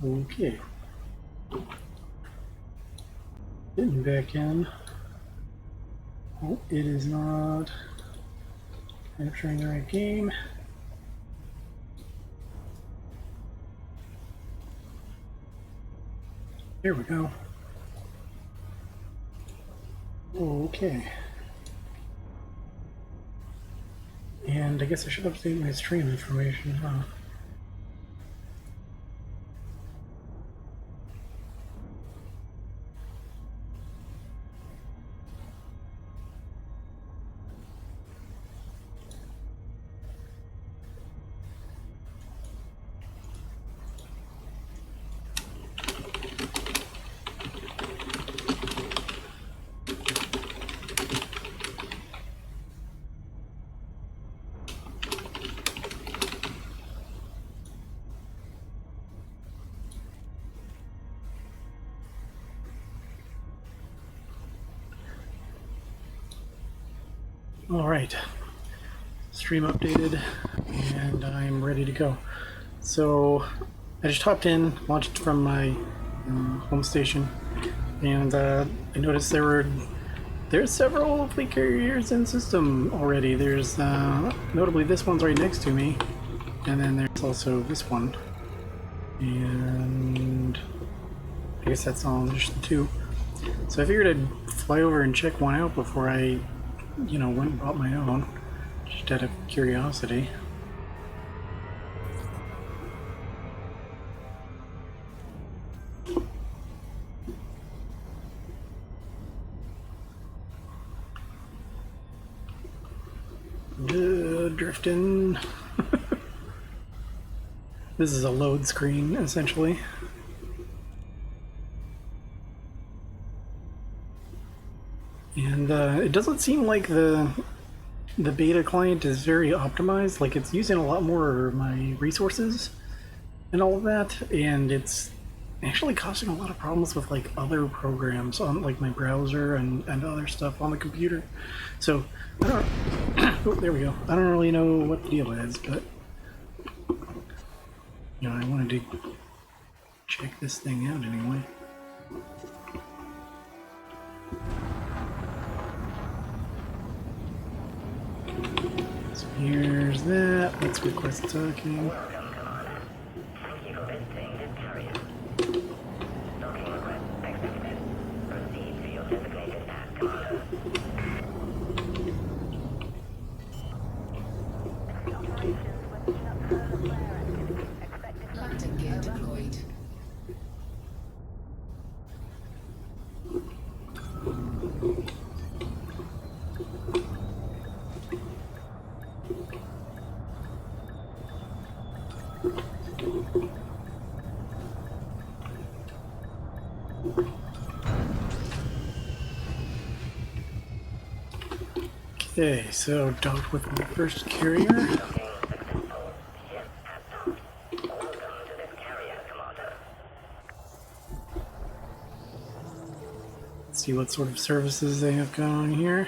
Okay. Getting back in. Oh, it is not capturing the right game. There we go. Okay. And I guess I should update my stream information, huh? All right, stream updated, and I'm ready to go. So I just hopped in, launched from my home station, and I noticed there's several fleet carriers in system already. There's notably this one's right next to me, and then there's also this one, and I guess that's all just the two. So I figured I'd fly over and check one out before I went and bought my own, just out of curiosity. Drifting. This is a load screen, essentially. And it doesn't seem like the beta client is very optimized. Like, it's using a lot more of my resources and all of that, and it's actually causing a lot of problems with like other programs on like my browser and other stuff on the computer. So I don't oh, there we go. I don't really know what the deal is, but I wanted to check this thing out anyway. So here's that. Let's request talking. Okay, so docked with my first carrier. Let's see what sort of services they have going on here.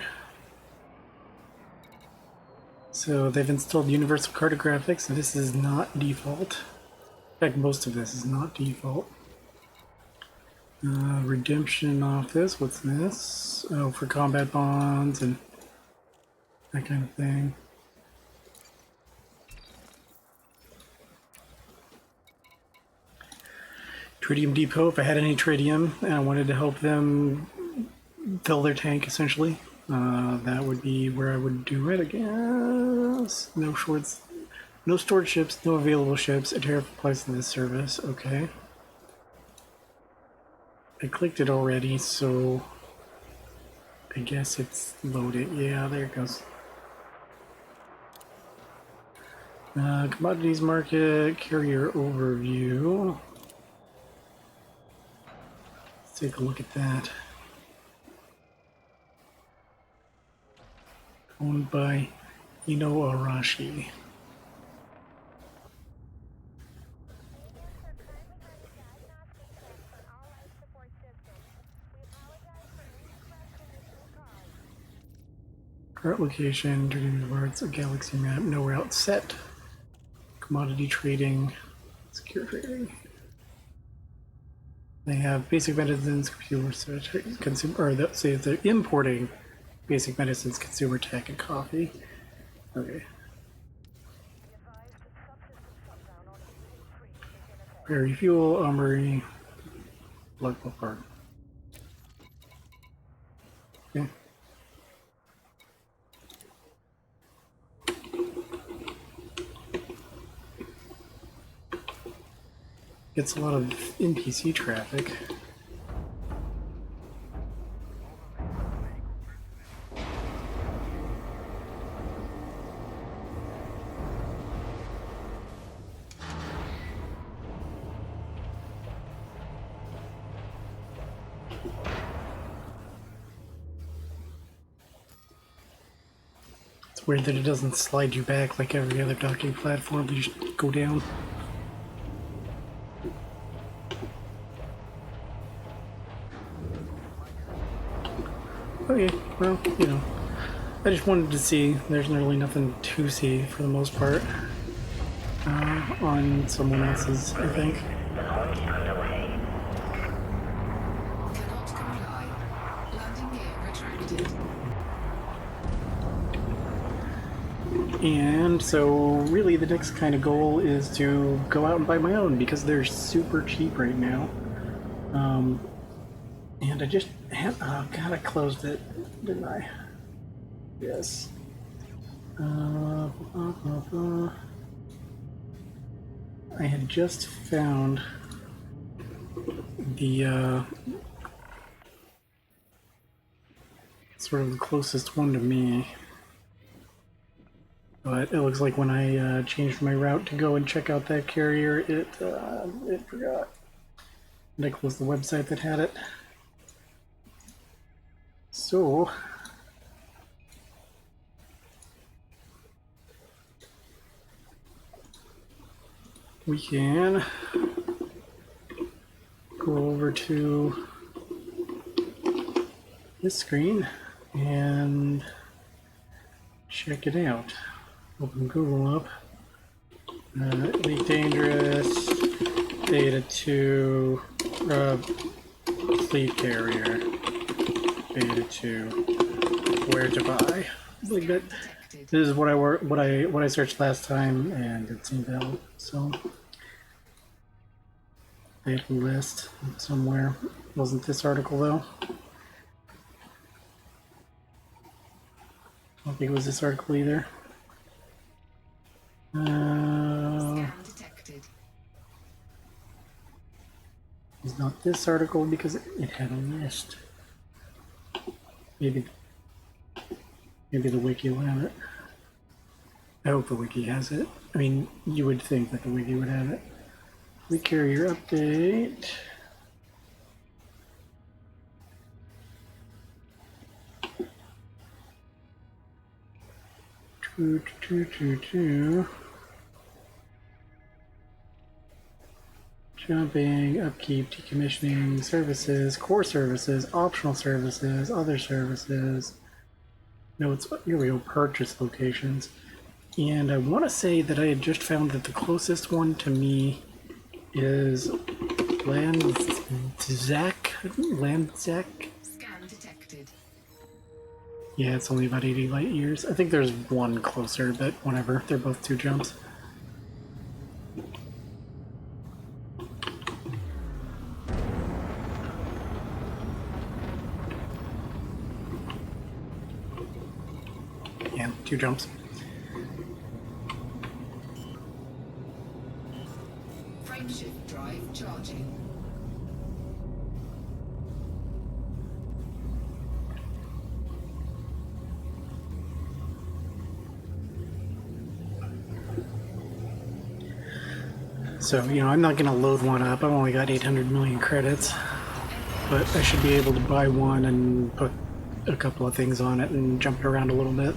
So they've installed universal cartographics, and this is not default. In fact, most of this is not default. Redemption office, what's this? Oh, for combat bonds and that kind of thing. Tritium depot, if I had any tritium and I wanted to help them fill their tank, essentially, that would be where I would do it, I guess. No stored ships, no available ships. A tariff applies to this service. Okay. I clicked it already, so I guess it's loaded. Yeah, there it goes. Commodities market, carrier overview. Let's take a look at that. Owned by Ino Arashi. Current location, turning towards a galaxy map, no route set. Commodity trading, secure trading. They have basic medicines, consumer research, consumer, or say they're importing basic medicines, consumer tech, and coffee. Okay. Prairie fuel, armory, local park. Okay. Gets a lot of NPC traffic. It's weird that it doesn't slide you back like every other docking platform. You just go down. Okay, well, you know, I just wanted to see. There's really nothing to see for the most part on someone else's, I think. Cannot comply. Landing gear retracted. And so, really, the next kind of goal is to go out and buy my own because they're super cheap right now. And I just had, oh god, I closed it, didn't I? Yes. I had just found the sort of the closest one to me. But it looks like when I changed my route to go and check out that carrier, it forgot. And I closed the website that had it. So we can go over to this screen and check it out. Open Google up. Elite Dangerous, Beta 2, Fleet Carrier, Beta 2, where to buy. Like that. This is what I searched last time, and it seemed to help. So they have a list somewhere. Wasn't this article though? I don't think it was this article either. It's not this article because it had a list. Maybe the wiki will have it. I hope the wiki has it. I mean, you would think that the wiki would have it. Fleet carrier update. Jumping, upkeep, decommissioning, services, core services, optional services, other services. No, it's here we go, purchase locations. And I want to say that I had just found that the closest one to me is Landzak. Scan detected. Yeah, it's only about 80 light years. I think there's one closer, but whatever. They're both 2 jumps. Yeah, 2 jumps. Frameshift drive charging. So, you know, I'm not going to load one up. I've only got 800 million credits. But I should be able to buy one and put a couple of things on it and jump it around a little bit.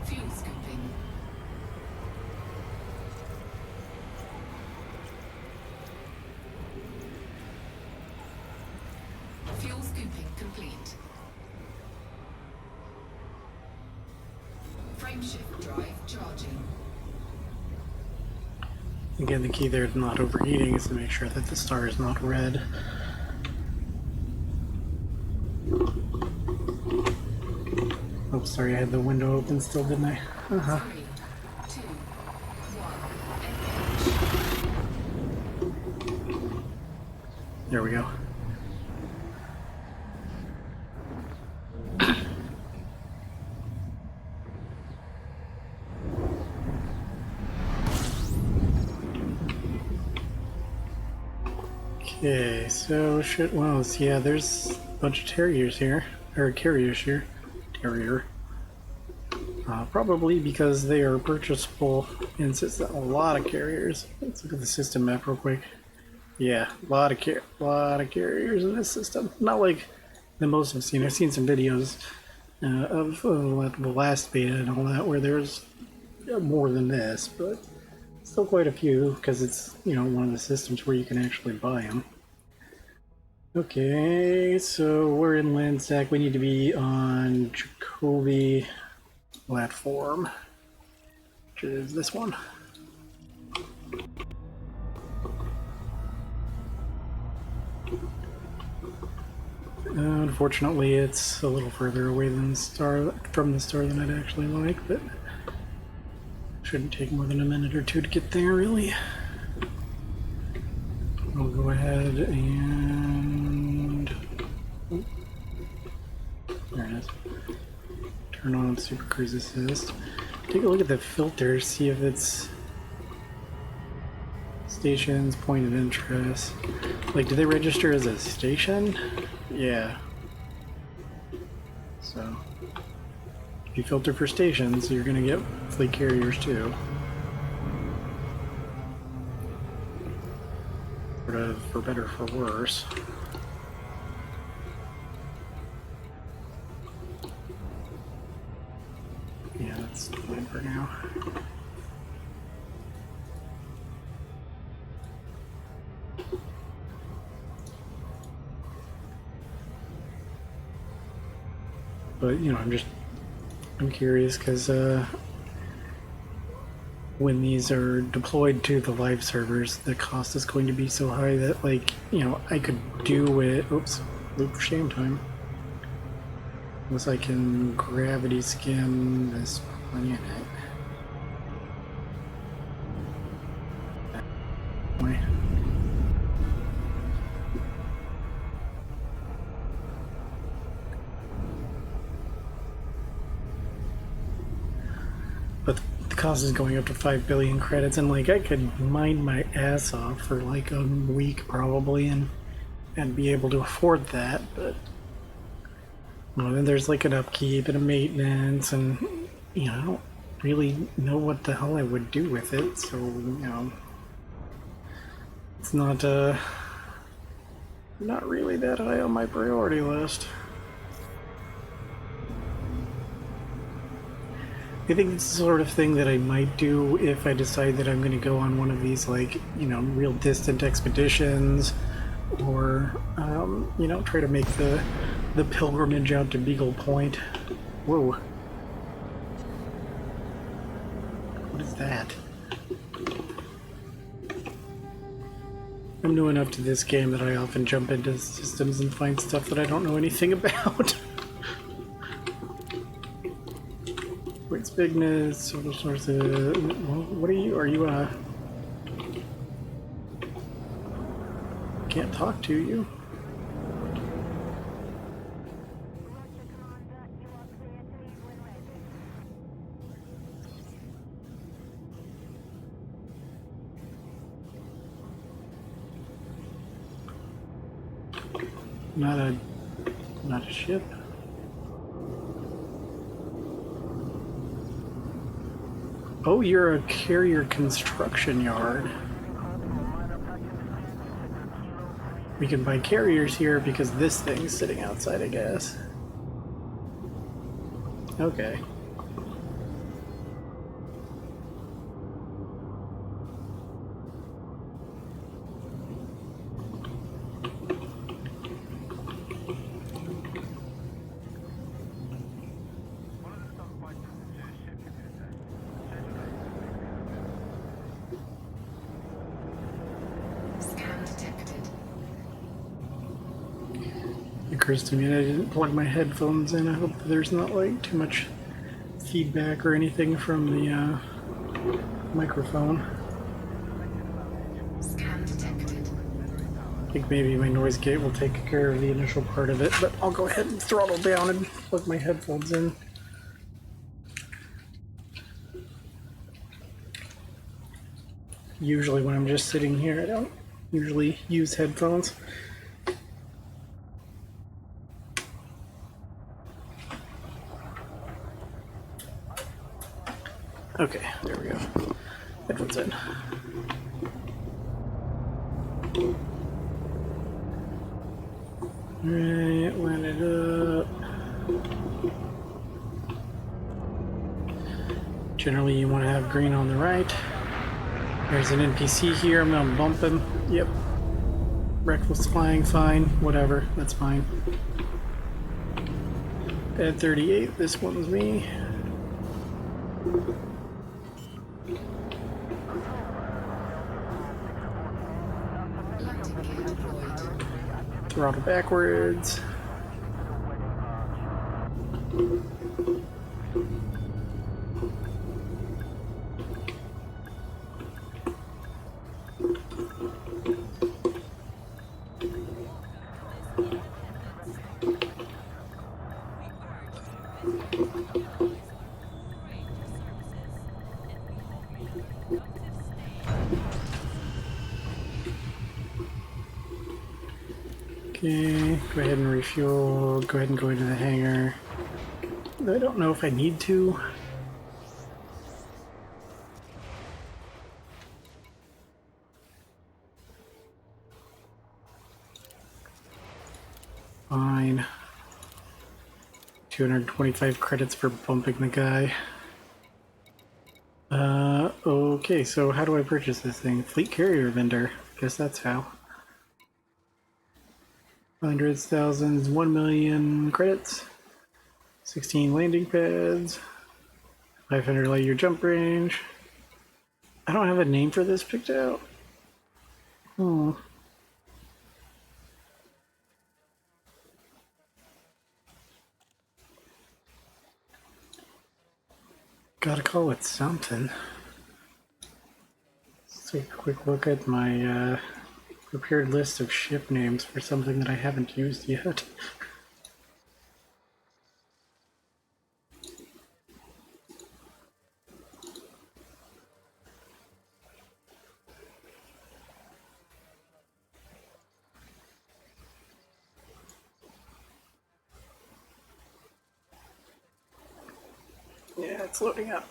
Fuel scooping. Looping complete. Frameshift drive charging. Again, the key there to not overheating is to make sure that the star is not red. Oh, sorry, I had the window open still, didn't I? 3, 2, 1, engage. There we go. Okay, so well, yeah, there's a bunch of terriers here, or carriers here. Terrier. Probably because they are purchasable in a lot of carriers. Let's look at the system map real quick. Yeah, a lot of carriers in this system. Not like the most I've seen. I've seen some videos of the last beta and all that where there's more than this, but still quite a few because it's, you know, one of the systems where you can actually buy them. Okay, so we're in Landsack. We need to be on Jacoby platform, which is this one. Unfortunately, it's a little further away than from the star than I'd actually like, but shouldn't take more than a minute or two to get there, really. I'll go ahead and... oh, there it is. Turn on Super Cruise Assist. Take a look at the filter, see if it's stations, point of interest. Like, do they register as a station? Yeah. So, if you filter for stations, you're gonna get fleet carriers too. Sort of, for better or for worse. Yeah, that's fine for now. But, you know, I'm curious because when these are deployed to the live servers, the cost is going to be so high that, like, you know, I could do it. Oops, loop shame time. Unless I can gravity skim this planet. But the cost is going up to 5 billion credits, and like I could mine my ass off for like a week probably, and be able to afford that. But well, then there's like an upkeep and a maintenance, and you know I don't really know what the hell I would do with it. So you know, it's not really that high on my priority list. I think it's the sort of thing that I might do if I decide that I'm going to go on one of these, like, you know, real distant expeditions, or, you know, try to make the pilgrimage out to Beagle Point. Whoa. What is that? I'm new enough to this game that I often jump into systems and find stuff that I don't know anything about. Its bigness, social sources. What are you? Are you can't talk to you. Not a ship. Oh, you're a carrier construction yard. We can buy carriers here because this thing's sitting outside, I guess. Okay. occurs to me that I didn't plug my headphones in. I hope there's not like too much feedback or anything from the microphone. Scan detected. I think maybe my noise gate will take care of the initial part of it, but I'll go ahead and throttle down and plug my headphones in. Usually when I'm just sitting here, I don't usually use headphones. Okay, there we go. Headphones in. Alright, line it up. Generally you want to have green on the right. There's an NPC here, I'm gonna bump him. Yep. Reckless flying, fine. Whatever, that's fine. At 38, this one's me. Landing gear deployed. Throttle backwards. Okay, go ahead and refuel. Go ahead and go into the hangar. I don't know if I need to. Fine. 225 credits for bumping the guy. Okay, so how do I purchase this thing? Fleet carrier vendor. Guess that's how. Hundreds, thousands, 1 million credits. 16 landing pads. 500 light year jump range. I don't have a name for this picked out. Hmm. Gotta call it something. Let's take a quick look at my prepared list of ship names for something that I haven't used yet. Yeah, it's loading up.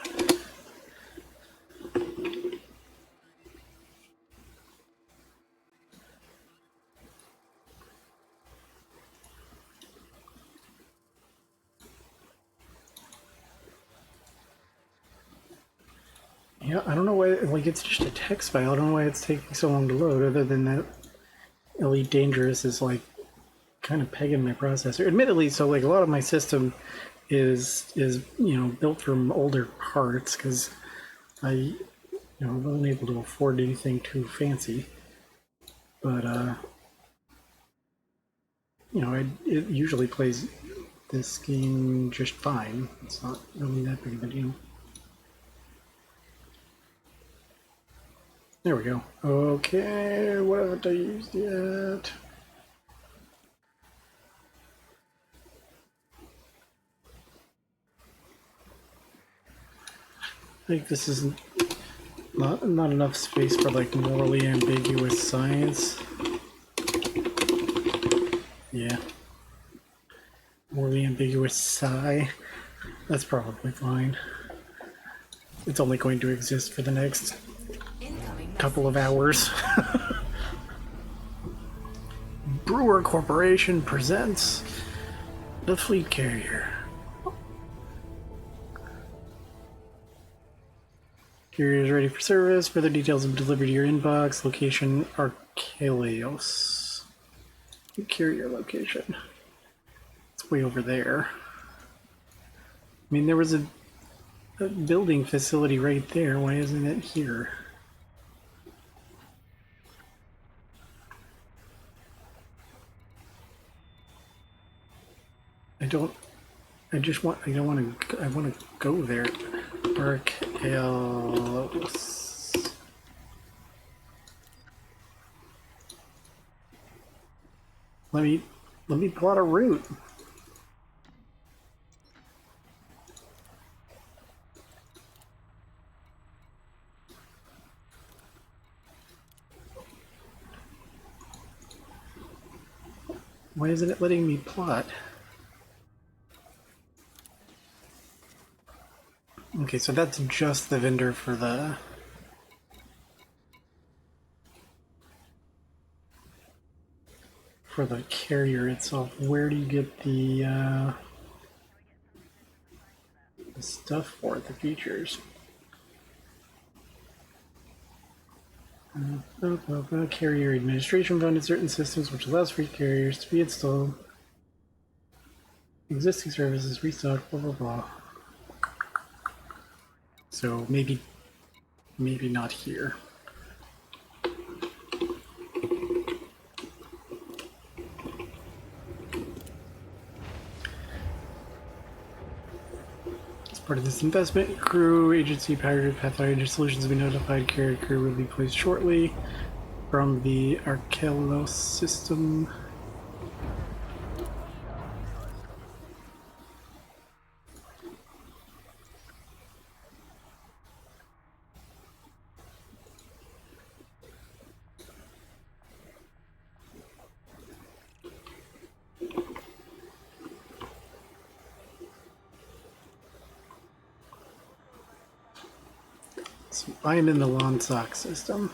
Yeah, I don't know why, like, it's just a text file. I don't know why it's taking so long to load, other than that Elite Dangerous is, like, kind of pegging my processor. Admittedly, so, like, a lot of my system is you know, built from older parts, because I, wasn't able to afford anything too fancy. But, it usually plays this game just fine. It's not really that big of a deal. There we go. Okay, what haven't I used yet? I think this is not enough space for like morally ambiguous science. Yeah. Morally ambiguous psi. That's probably fine. It's only going to exist for the next couple of hours. Brewer Corporation presents the Fleet Carrier. Carrier is ready for service. Further details will be delivered to your inbox. Location Archelios. Carrier location. It's way over there. I mean, there was a building facility right there. Why isn't it here? I don't. I just want. I don't want to. I want to go there. Archelos. Let me plot a route. Why isn't it letting me plot? Okay, so that's just the vendor for the carrier itself. Where do you get the stuff for it, the features? Carrier administration fund in certain systems, which allows free carriers to be installed. Existing services restock, blah blah blah. So maybe not here. As part of this investment, crew agency Pathfinder Solutions have been notified. Carrier crew will be placed shortly from the Archelos system. So I am in the Lonsock system.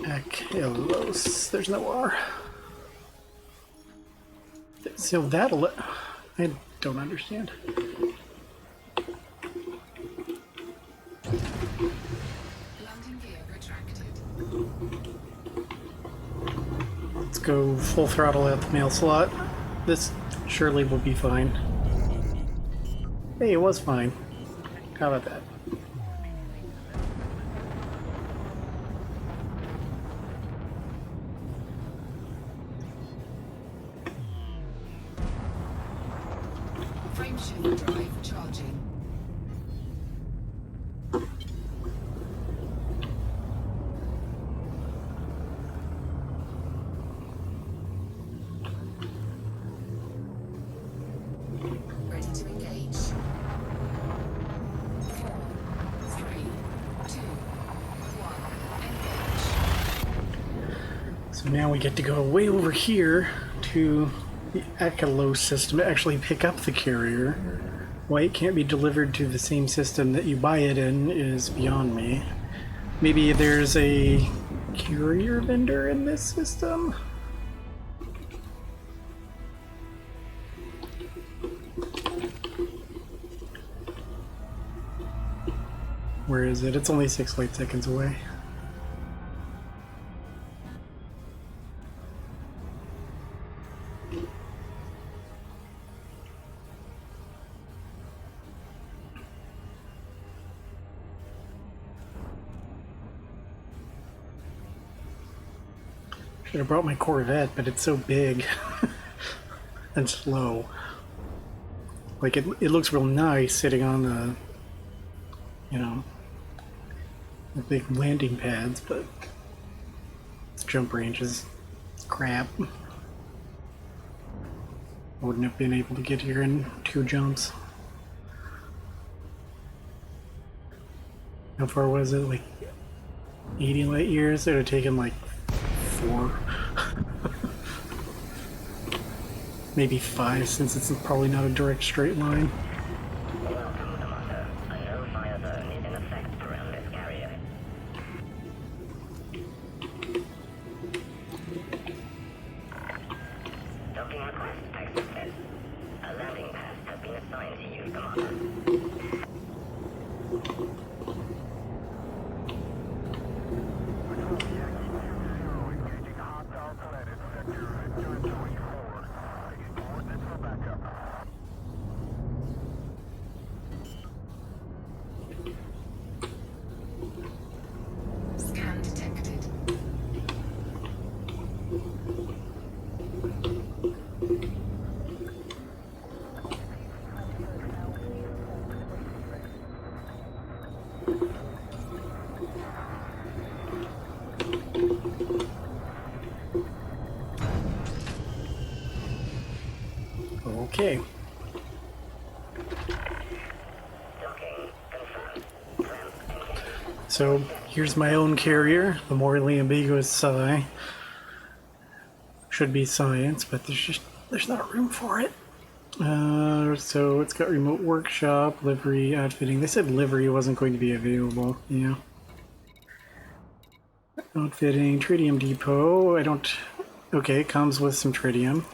Archelos. There's no R. So that'll. I don't understand. Landing gear retracted. Let's go full throttle at the mail slot. This surely will be fine. Hey, it was fine. How about that? Frameshift drive charging. Ready to engage. 4, 3, 2, 1, engage. So now we get to go way over here to the Archelos system to actually pick up the carrier. Why it can't be delivered to the same system that you buy it in is beyond me. Maybe there's a carrier vendor in this system? Where is it? It's only 6 light seconds away. Should have brought my Corvette, but it's so big and slow. Like it looks real nice sitting on the, you know, the big landing pads, but its jump range is crap. I wouldn't have been able to get here in 2 jumps. How far was it? Like 80 light years? It would have taken like 4. Maybe 5, since it's probably not a direct straight line. Welcome, Commander. A no-fire zone is in effect around this carrier. Docking request accepted. A landing pad has been assigned to you, Commander. Okay. Docking confirmed. Ramp engaged. So here's my own carrier, the morally ambiguous psi. Should be science, but there's not room for it. So it's got remote workshop, livery, outfitting. They said livery wasn't going to be available. Yeah. Outfitting, tritium depot. I don't. Okay, it comes with some tritium.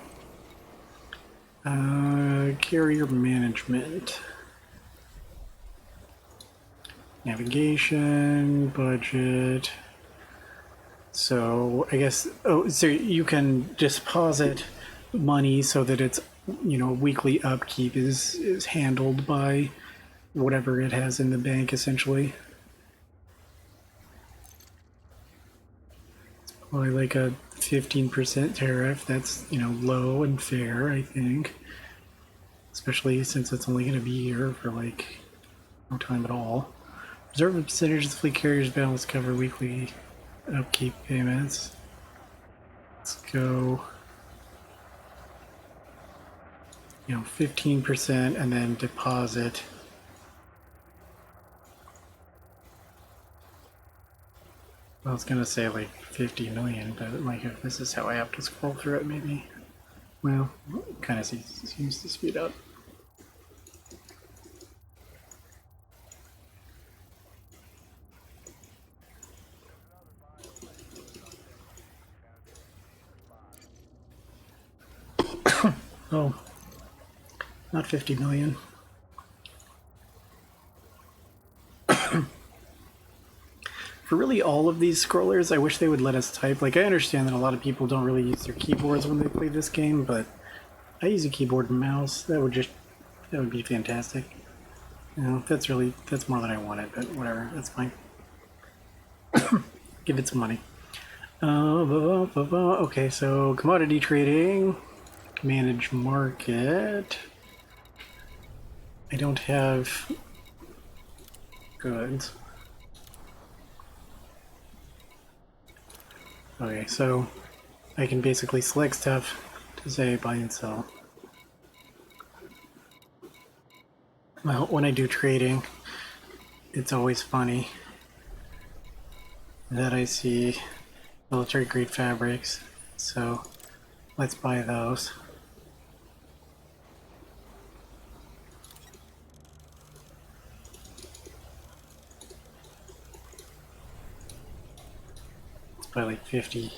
Carrier management. Navigation, budget. So I guess, oh, so you can deposit money so that it's, weekly upkeep is handled by whatever it has in the bank, essentially. It's probably like a 15% tariff. That's, low and fair, I think. Especially since it's only going to be here for like no time at all. Reserve a percentage of the fleet carrier's balance cover weekly upkeep payments. Let's go, 15% and then deposit. I was gonna say like 50 million, but like if this is how I have to scroll through it, maybe. Well, kind of seems to speed up. Oh, not 50 million. For really all of these scrollers, I wish they would let us type. Like, I understand that a lot of people don't really use their keyboards when they play this game, but I use a keyboard and mouse. That would be fantastic. That's more than I wanted, but whatever, that's fine. Give it some money. Okay, so commodity trading, manage market. I don't have goods. Okay, so I can basically select stuff to say buy and sell. Well, when I do trading, it's always funny that I see military grade fabrics, so let's buy those. Let's buy like 50.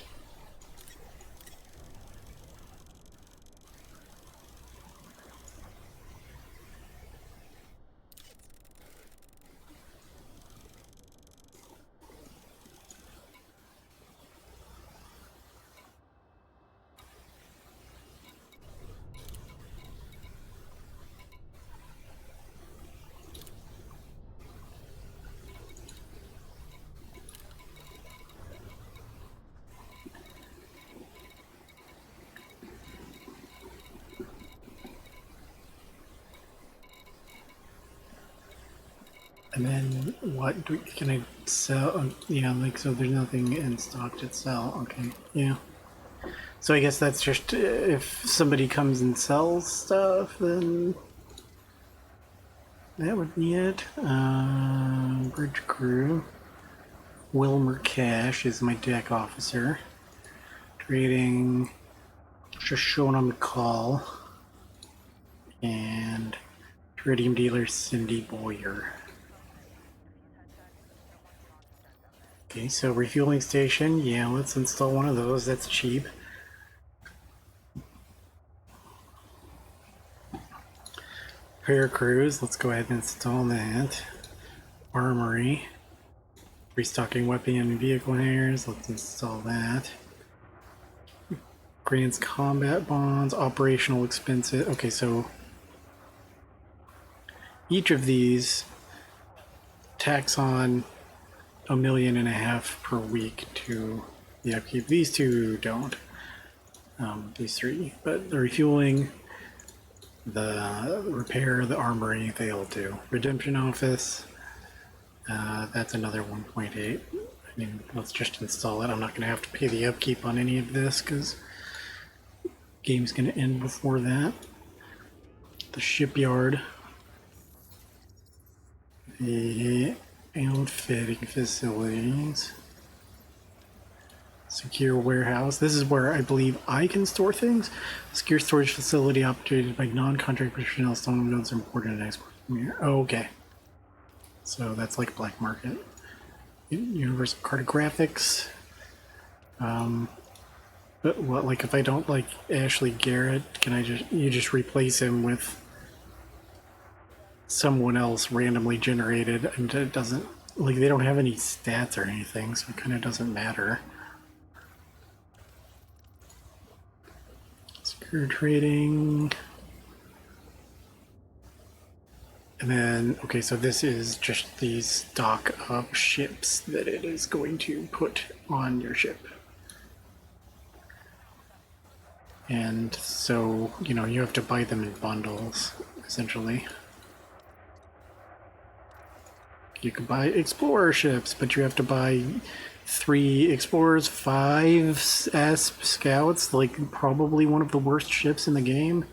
And then can I sell? Yeah, like, so there's nothing in stock to sell. Okay, yeah. So I guess that's just if somebody comes and sells stuff, then that would be it. Bridge crew. Wilmer Cash is my deck officer. Trading Shoshone Call. And tritium dealer Cindy Boyer. Okay, so refueling station, yeah, let's install one of those, that's cheap. Repair crews, let's go ahead and install that. Armory, restocking weapon and vehicle hangars, let's install that. Grants combat bonds, operational expenses, okay, so each of these tax on $1.5 million per week to the upkeep. These two don't. These three, but the refueling, the repair, the armory, they all do. Redemption office, that's another 1.8. I mean, let's just install it. I'm not going to have to pay the upkeep on any of this because game's going to end before that. the shipyard, the outfitting facilities, secure warehouse. This is where I believe I can store things. Secure storage facility operated by non-contract personnel. Some nodes are imported and exported from here. Oh, okay. So that's like black market. Universal cartographics. But what, like, if I don't like Ashley Garrett, can you just replace him with someone else randomly generated, and it doesn't, like, they don't have any stats or anything, so it kind of doesn't matter. Secure trading. And then, okay, so this is just the stock of ships that it is going to put on your ship. And so, you have to buy them in bundles, essentially. You can buy explorer ships, but you have to buy 3 explorers, 5 scouts, like probably one of the worst ships in the game,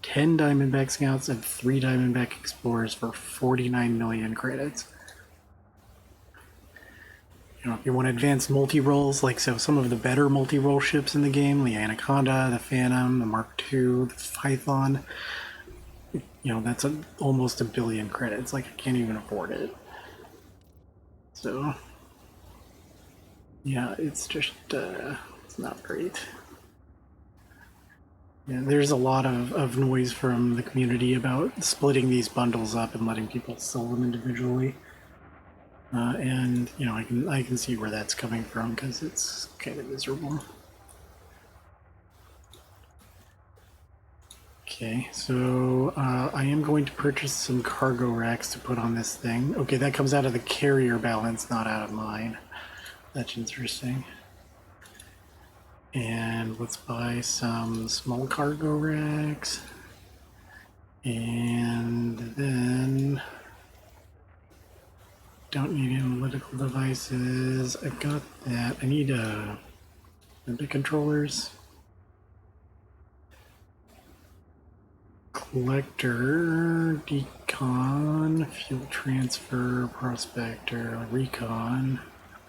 10 Diamondback scouts, and 3 Diamondback explorers for 49 million credits. If you want advanced multi-rolls, like some of the better multi-roll ships in the game, the Anaconda, the Phantom, the Mark II, the Python, that's almost 1 billion credits. Like, I can't even afford it. So, yeah, it's just, it's not great. Yeah, there's a lot of noise from the community about splitting these bundles up and letting people sell them individually. And I can see where that's coming from, because it's kind of miserable. Okay, so I am going to purchase some cargo racks to put on this thing. Okay, that comes out of the carrier balance, not out of mine. That's interesting. And let's buy some small cargo racks. And then don't need analytical devices. I've got that. I need the controllers. Collector, decon, fuel transfer, prospector, recon.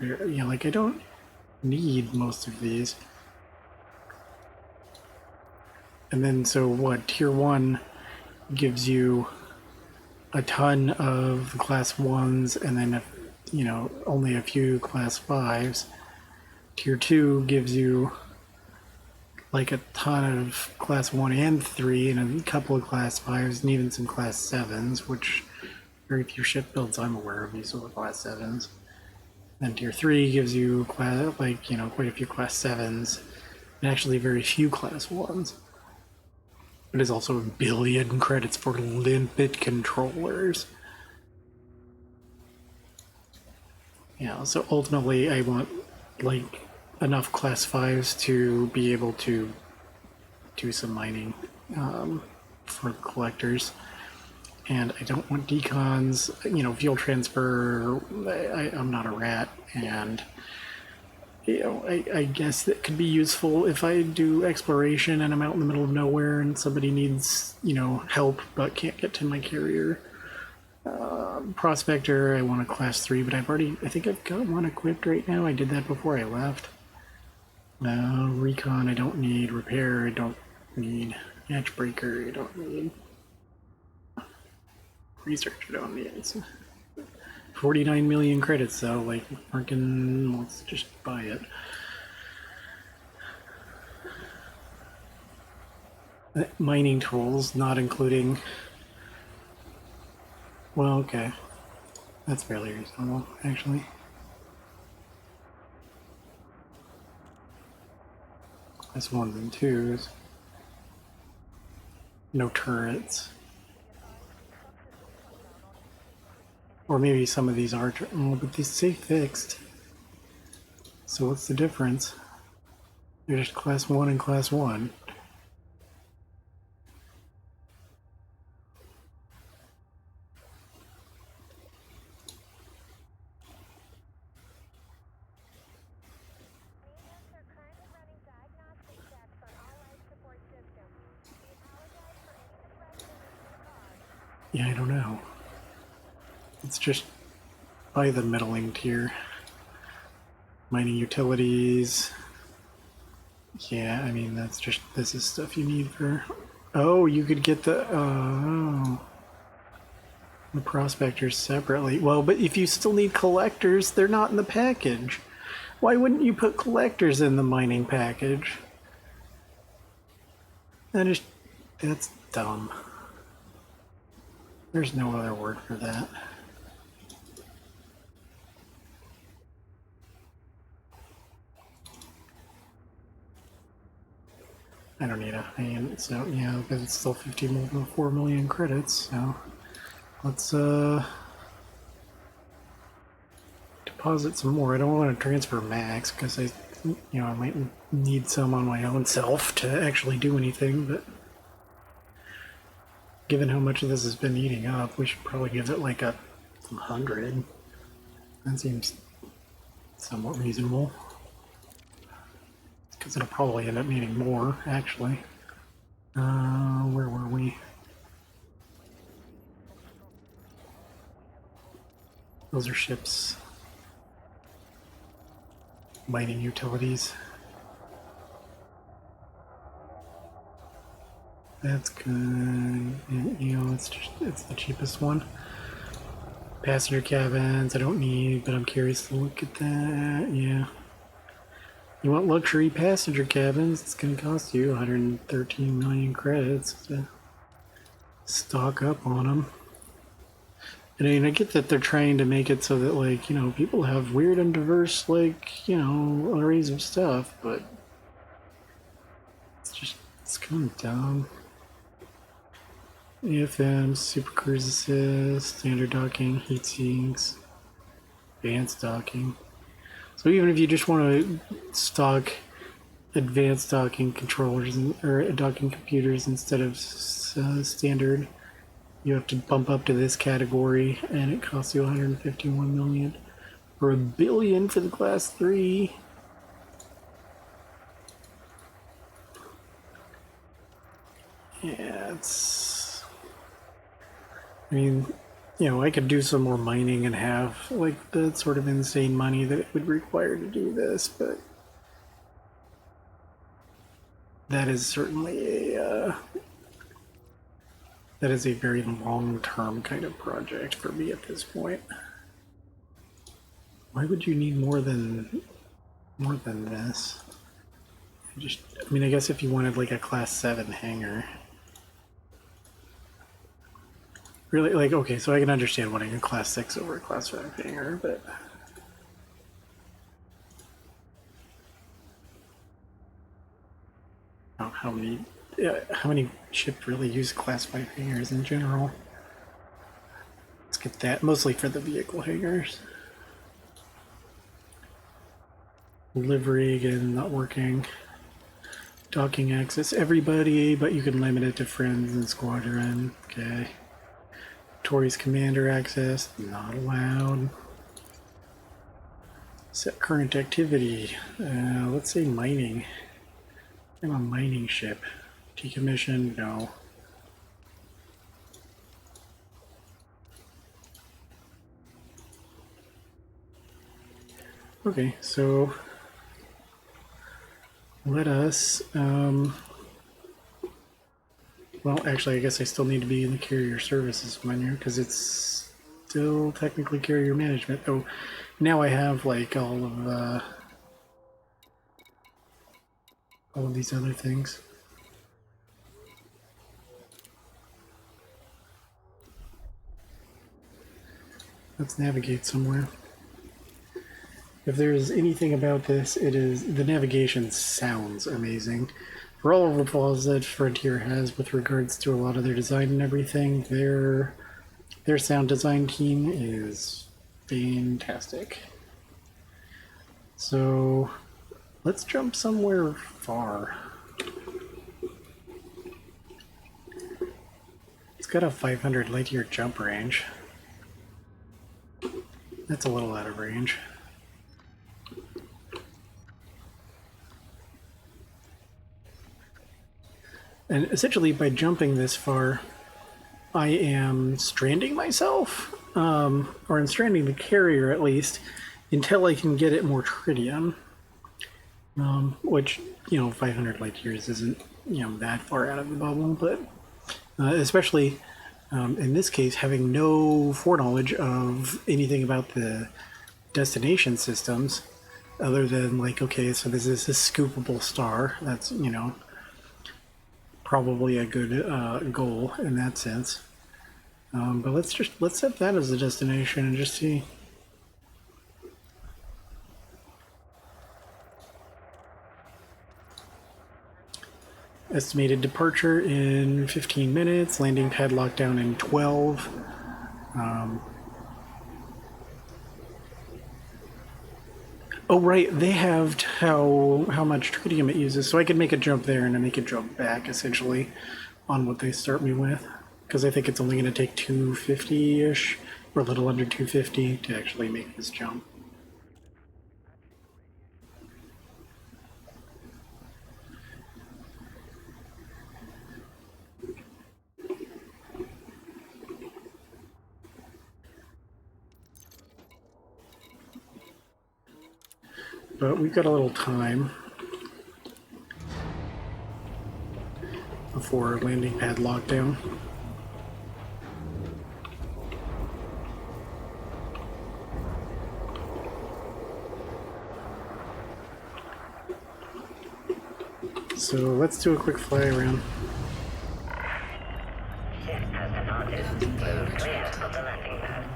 Yeah, like I don't need most of these. And then so what, tier 1 gives you a ton of class 1s, and then only a few class 5s. Tier 2 gives you like a ton of class 1 and 3 and a couple of class 5s and even some class 7s, which very few ship builds I'm aware of use over class 7s. Then tier 3 gives you quite a few class 7s and actually very few class 1s. It is also 1 billion credits for limpet controllers. Yeah, so ultimately I want like enough class 5s to be able to do some mining for collectors. And I don't want decons, fuel transfer. I'm not a rat, and I guess that could be useful if I do exploration and I'm out in the middle of nowhere and somebody needs, help but can't get to my carrier. Prospector, I want a class 3, but I think I've got one equipped right now. I did that before I left. Recon, I don't need. Repair, I don't need. Hatch breaker, I don't need. Research, I don't need. It's 49 million credits, though. Like, freaking, let's just buy it. Mining tools, not including. Well, okay. That's fairly reasonable, actually. Class 1s and 2s. No turrets. Or maybe some of these are, but these say fixed. So what's the difference? They're just class 1 and class 1. Yeah, I don't know. It's just by the middling tier. Mining utilities. Yeah, I mean, that's just, this is stuff you need for... Oh, you could get the... the prospectors separately. Well, but if you still need collectors, they're not in the package. Why wouldn't you put collectors in the mining package? That's dumb. There's no other word for that. I don't need a hand, so yeah, but it's still 4 million credits, so let's deposit some more. I don't want to transfer max because I might need some on my own self to actually do anything, but given how much of this has been eating up, we should probably give it like 100. That seems somewhat reasonable. Because it'll probably end up needing more, actually. Where were we? Those are ships. Mining utilities. That's good. And, it's the cheapest one. Passenger cabins, I don't need, but I'm curious to look at that. Yeah. You want luxury passenger cabins, it's going to cost you 113 million credits to stock up on them. And I mean, I get that they're trying to make it so that, like, people have weird and diverse, like, arrays of stuff, but it's kind of dumb. AFM, Super Cruise Assist, Standard Docking, Heat Sinks, Advanced Docking. So even if you just want to stock advanced docking controllers or docking computers instead of standard, you have to bump up to this category, and it costs you 151 million or a billion for the class 3. Yeah, I mean, I could do some more mining and have like the sort of insane money that it would require to do this, but that is certainly a very long-term kind of project for me at this point. Why would you need more than this? I guess if you wanted like a class 7 hangar. Really, like, okay, so I can understand wanting a class 6 over a class 5 hangar, but how many ships really use class 5 hangars in general? Let's get that, mostly for the vehicle hangars. Livery, again, not working. Docking access, everybody, but you can limit it to friends and squadron. Okay. Tory's commander access, not allowed. Set current activity. Let's say mining. I'm a mining ship. Decommission, no. Okay, so let us, well, actually, I guess I still need to be in the carrier services menu because it's still technically carrier management. Though now I have like all of these other things. Let's navigate somewhere. If there's anything about this, it is the navigation sounds amazing. For all of the flaws that Frontier has with regards to a lot of their design and everything, their sound design team is fantastic. So let's jump somewhere far. It's got a 500 light year jump range. That's a little out of range. And essentially, by jumping this far, I am stranding myself, or I'm stranding the carrier at least, until I can get it more tritium. Which, 500 light years isn't, that far out of the bubble, but especially in this case, having no foreknowledge of anything about the destination systems, other than like, okay, so this is a scoopable star. That's, probably a good goal in that sense. But let's set that as a destination and just see. Estimated departure in 15 minutes, landing pad lockdown in 12. Oh right, they have how much tritium it uses, so I could make a jump there and then make a jump back essentially on what they start me with, because I think it's only going to take 250-ish, or a little under 250 to actually make this jump. But we've got a little time before landing pad lockdown. So let's do a quick fly around. Ship has departed. Move clear of the landing pad.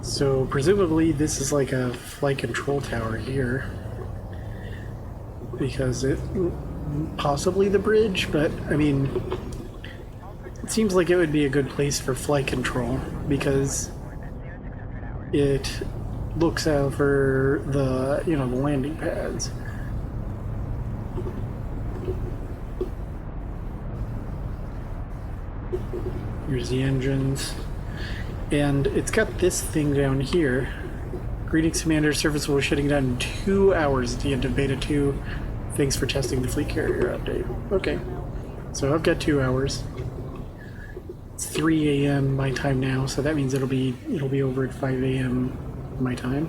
So presumably this is like a flight control tower here, because it possibly the bridge, but I mean, it seems like it would be a good place for flight control because it looks out for the the landing pads. Here's the engines. And it's got this thing down here. Greetings, Commander. Service will be shutting down in 2 hours at the end of Beta 2. Thanks for testing the fleet carrier update. Okay. So I've got 2 hours. It's 3 a.m. my time now, so that means it'll be over at 5 a.m. my time.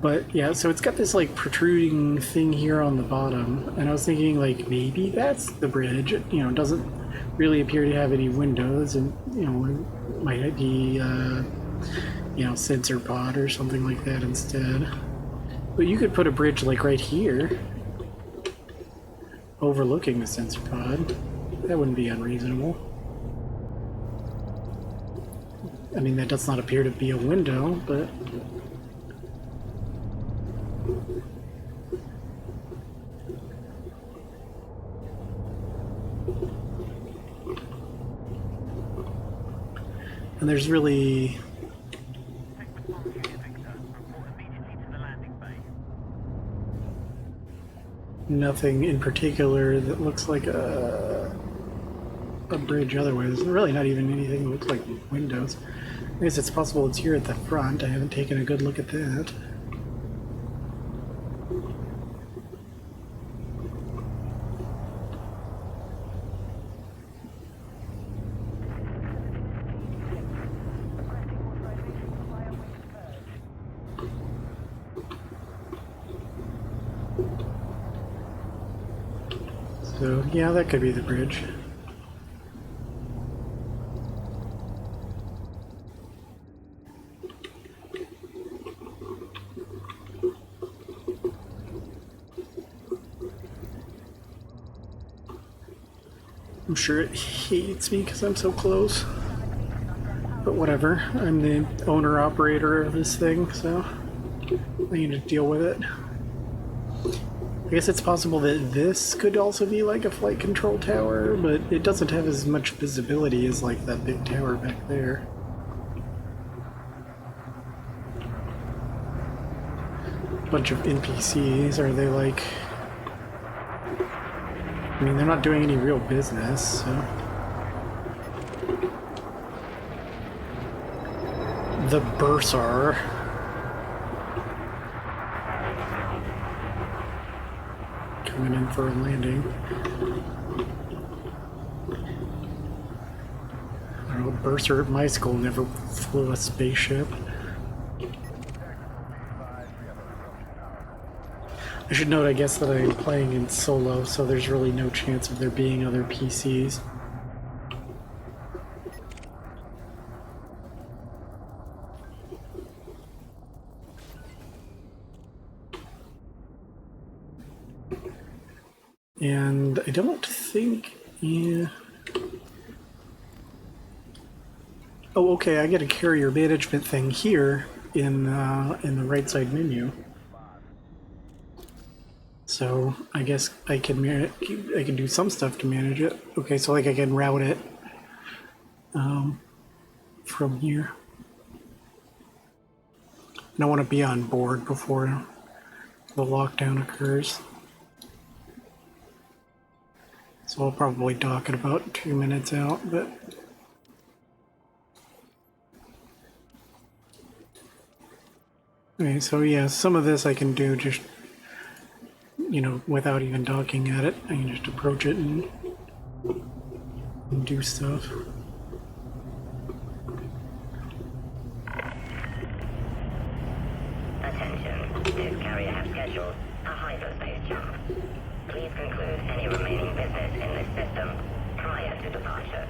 But yeah, so it's got this like protruding thing here on the bottom, and I was thinking like maybe that's the bridge. It doesn't really appear to have any windows, and it might be sensor pod or something like that instead. But you could put a bridge like right here, overlooking the sensor pod. That wouldn't be unreasonable. I mean, that does not appear to be a window, but and there's really nothing in particular that looks like a bridge otherwise. Really not even anything that looks like windows. I guess it's possible it's here at the front. I haven't taken a good look at that. So, yeah, that could be the bridge. I'm sure it hates me because I'm so close. But whatever, I'm the owner-operator of this thing, so I need to deal with it. I guess it's possible that this could also be like a flight control tower, but it doesn't have as much visibility as like that big tower back there. Bunch of NPCs, are they like... I mean, they're not doing any real business, so... The Bursar. coming in for a landing. I don't know, bursar at my school never flew a spaceship. I should note, I guess, that I'm playing in solo, so there's really no chance of there being other PCs. And I don't think... Yeah. Oh, okay, I get a carrier management thing here in the right side menu. So I guess I can do some stuff to manage it. Okay, so like I can route it from here. And I want to be on board before the lockdown occurs. So I'll probably dock at about 2 minutes out, but... Okay, so yeah, some of this I can do just, you know, without even docking at it. I can just approach it and do stuff. Attention, this carrier has scheduled a hyperspace jump. Please conclude any remaining business in this system prior to departure.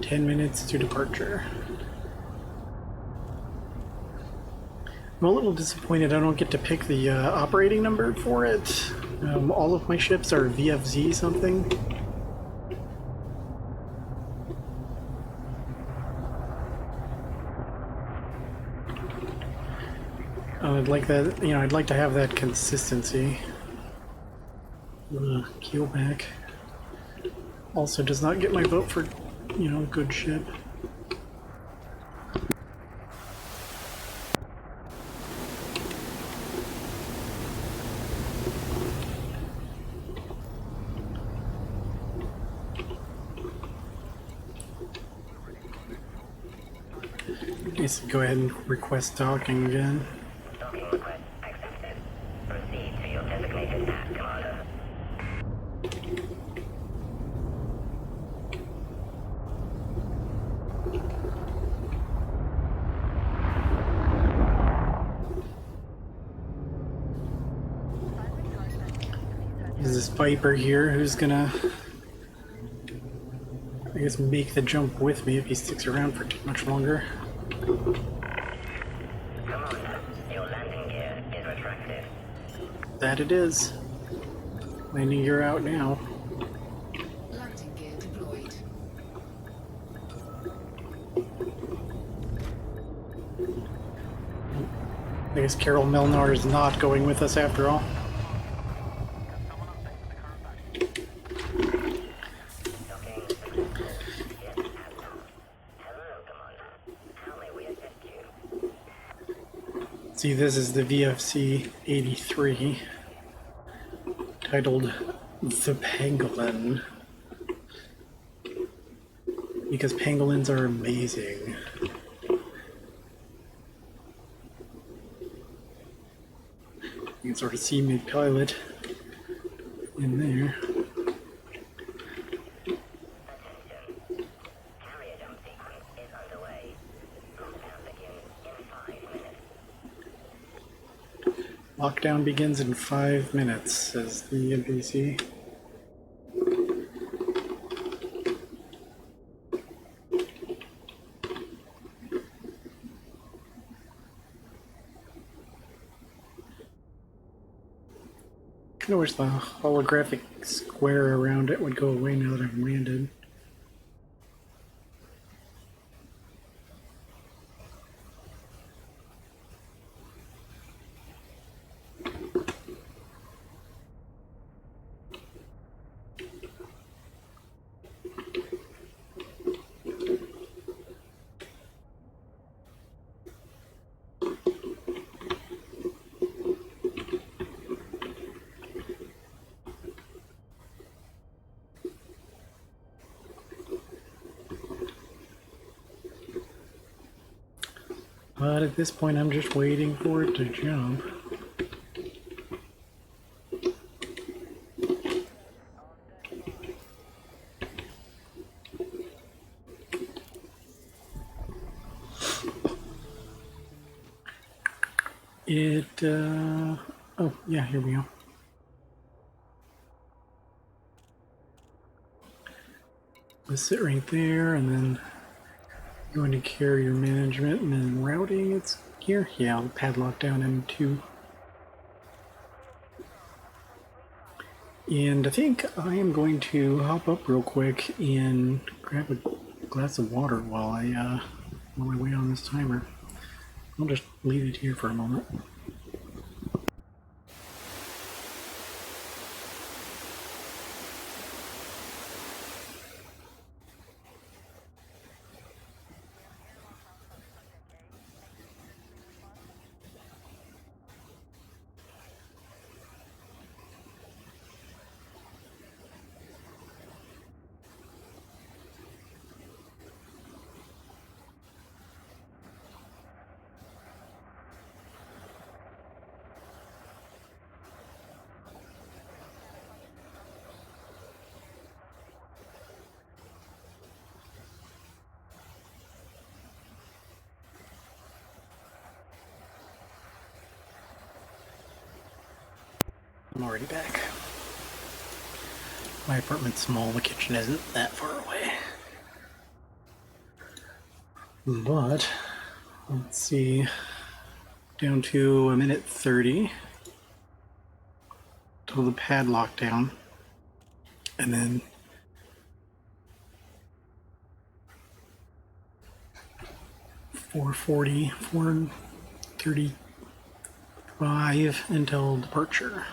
10 minutes to departure. I'm a little disappointed I don't get to pick the operating number for it. All of my ships are VFZ something. I'd like that, you know, I'd like to have that consistency. Keel back. Also does not get my vote for, you know, good ship. Just go ahead and request docking again. Docking request accepted. Proceed to your designated task, Commander. There's this Viper here who's gonna, I guess, make the jump with me if he sticks around for too much longer. Commander, your landing gear is retracted. That it is. Landing gear out now. Landing gear deployed. I guess Carol Melnar is not going with us after all. Docking successful. Yes, have not. Hello, Commander. How may we assist you? See, this is the VFC 83, titled The Pangolin, because pangolins are amazing. You can sort of see me pilot in there. Attention. Carrier jump sequence is underway. Lockdown begins in 5 minutes. Lockdown begins in 5 minutes, says the NPC. I kind of wish the holographic square around it would go away now that I've landed. But at this point, I'm just waiting for it to jump. Oh, yeah, here we go. Let's sit right there, and then going to carrier management and then routing. It's here. Yeah, I'll padlock down M2. And I think I am going to hop up real quick and grab a glass of water while I wait on this timer. I'll just leave it here for a moment. I'm already back. My apartment's small, the kitchen isn't that far away. But, let's see, down to a minute 30 till the padlock down. And then .440, 4:35 until departure.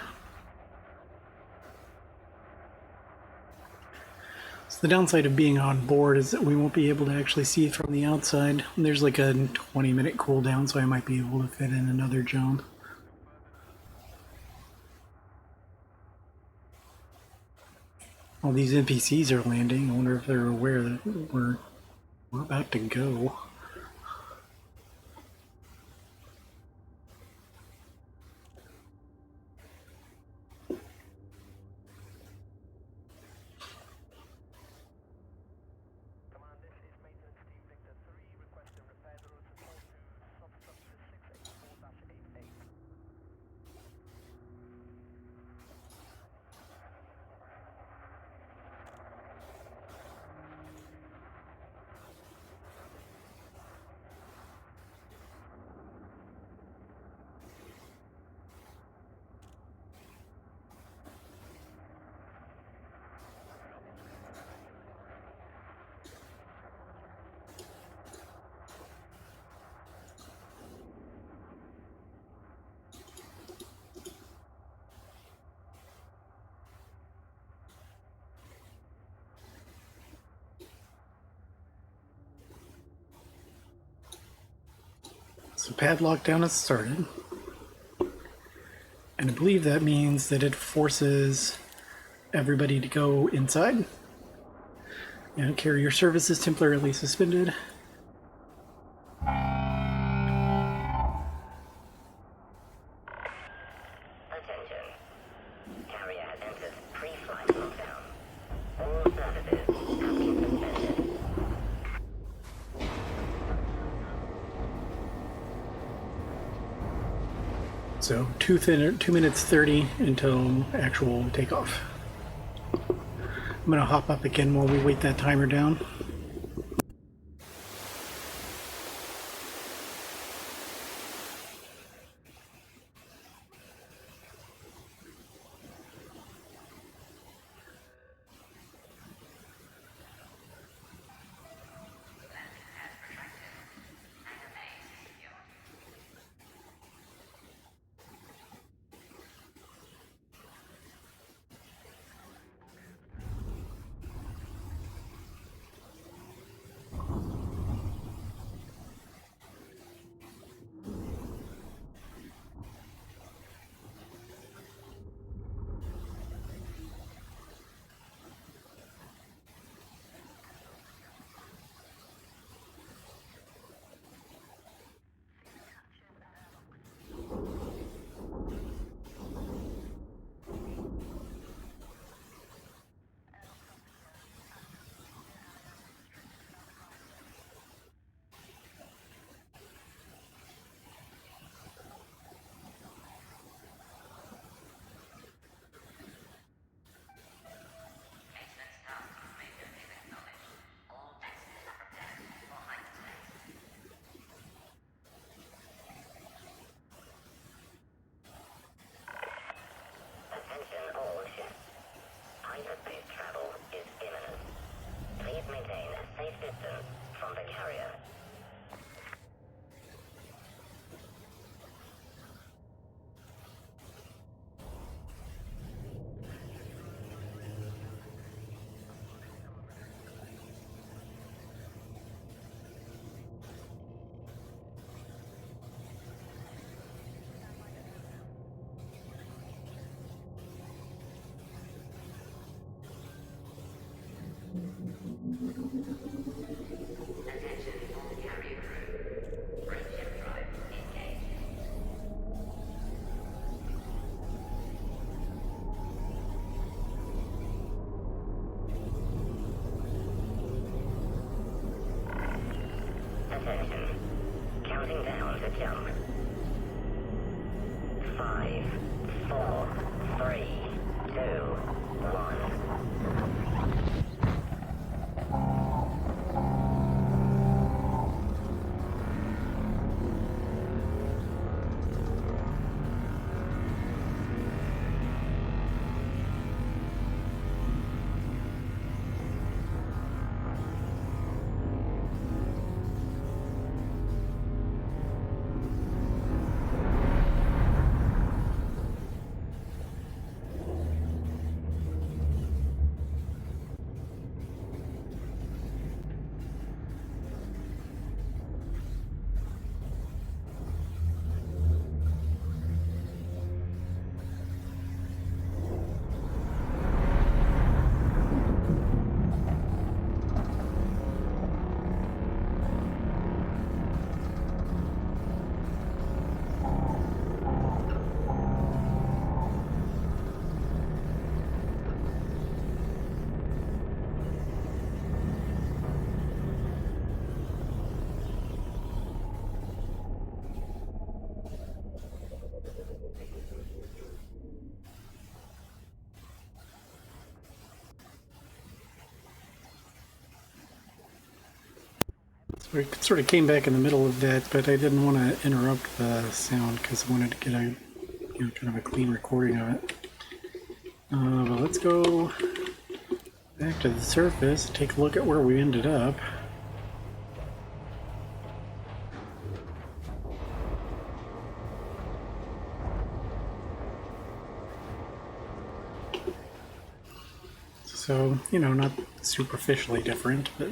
So the downside of being on board is that we won't be able to actually see it from the outside. There's like a 20-minute cooldown, so I might be able to fit in another jump. All these NPCs are landing. I wonder if they're aware that we're about to go. So padlock down has started. And I believe that means that it forces everybody to go inside. And carrier service is temporarily suspended. Attention. Carrier has entered pre-flight lockdown. All services have been suspended. So 2 minutes 30 until actual takeoff. I'm gonna hop up again while we wait that timer down. Attention all carrier crew. Friendship drive engaged. Attention. Counting down to jump. 5, 4, 3, 2, 1. So we sort of came back in the middle of that, but I didn't want to interrupt the sound because I wanted to get a kind of a clean recording of it. But let's go back to the surface, take a look at where we ended up. So, not superficially different, but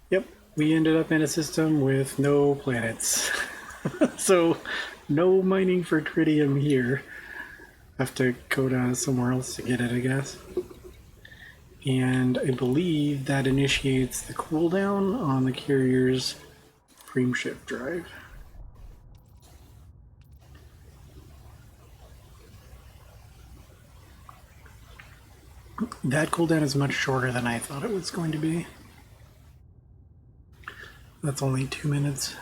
yep, we ended up in a system with no planets. So, no mining for tritium here. Have to go to somewhere else to get it, I guess. And I believe that initiates the cooldown on the carrier's frameshift drive. That cooldown is much shorter than I thought it was going to be. That's only 2 minutes.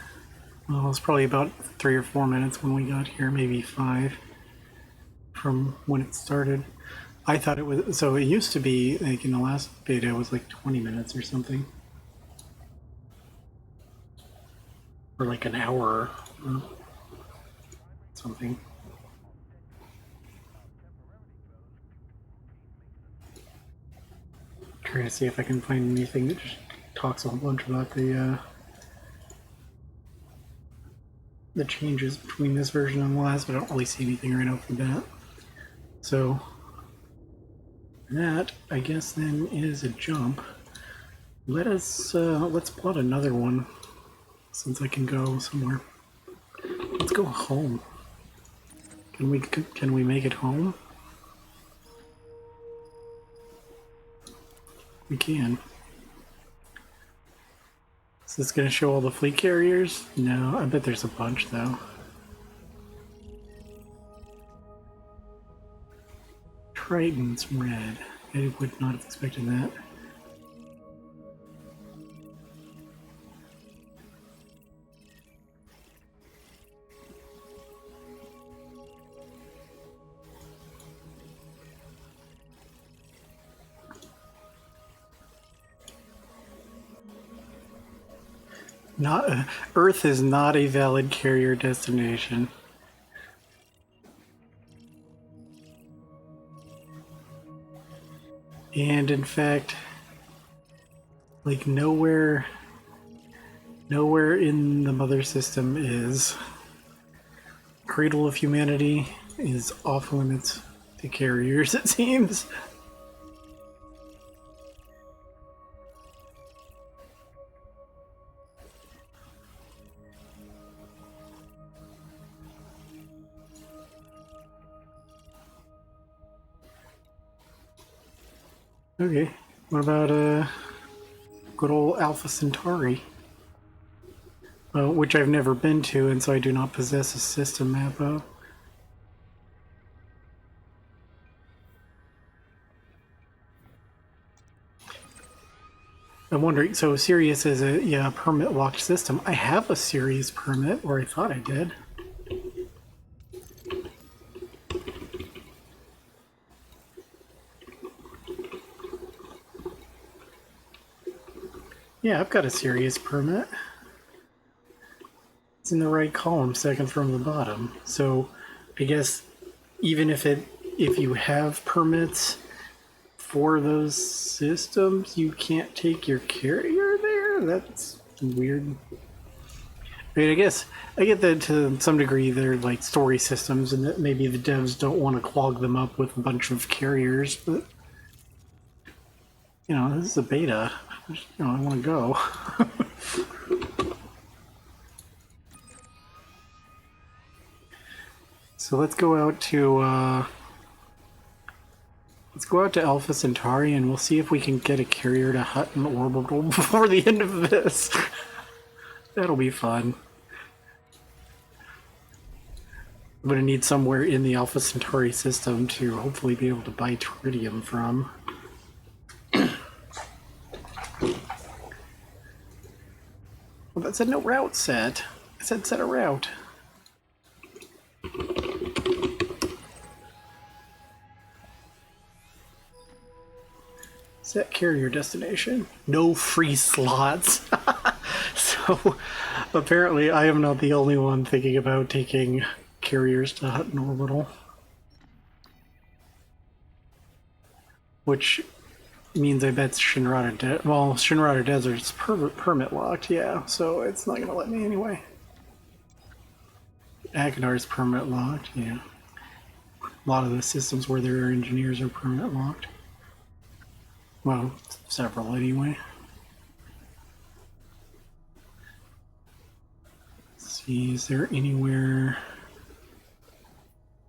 Well, it's probably about 3 or 4 minutes when we got here, maybe 5 from when it started. I thought it was, so it used to be, like in the last beta, it was like 20 minutes or something. Or like an hour or something. Trying to see if I can find anything that just talks a whole bunch about the changes between this version and the last, but I don't really see anything right off the bat. So that, I guess, then is a jump. Let's plot another one, since I can go somewhere. Let's go home. Can we make it home? We can. Is this going to show all the fleet carriers? No, I bet there's a bunch though. Triton's red. I would not have expected that. Not Earth is not a valid carrier destination. And in fact, like nowhere in the mother system is. Cradle of Humanity is off limits to carriers, it seems. Okay, What about good old Alpha Centauri? Which I've never been to, and so I do not possess a system map of. I'm wondering, so Sirius is a permit locked system. I have a Sirius permit, or I thought I did. Yeah, I've got a Sirius permit. It's in the right column, second from the bottom. So I guess even if you have permits for those systems, you can't take your carrier there? That's weird. I mean, I guess I get that to some degree they're like story systems and that maybe the devs don't want to clog them up with a bunch of carriers, but you know, this is a beta. I want to go. So let's go out to Alpha Centauri and we'll see if we can get a carrier to Hutton Orbital before the end of this. That'll be fun. I'm gonna need somewhere in the Alpha Centauri system to hopefully be able to buy tritium from. Well, that said no route set. I said set a route. Set carrier destination. No free slots. So apparently I am not the only one thinking about taking carriers to Hutton Orbital. Which means I bet Shinrada Desert's permit locked, yeah, so it's not going to let me anyway. Akenar's permit locked, yeah. A lot of the systems where there are engineers are permit locked. Well, several anyway. Let's see, is there anywhere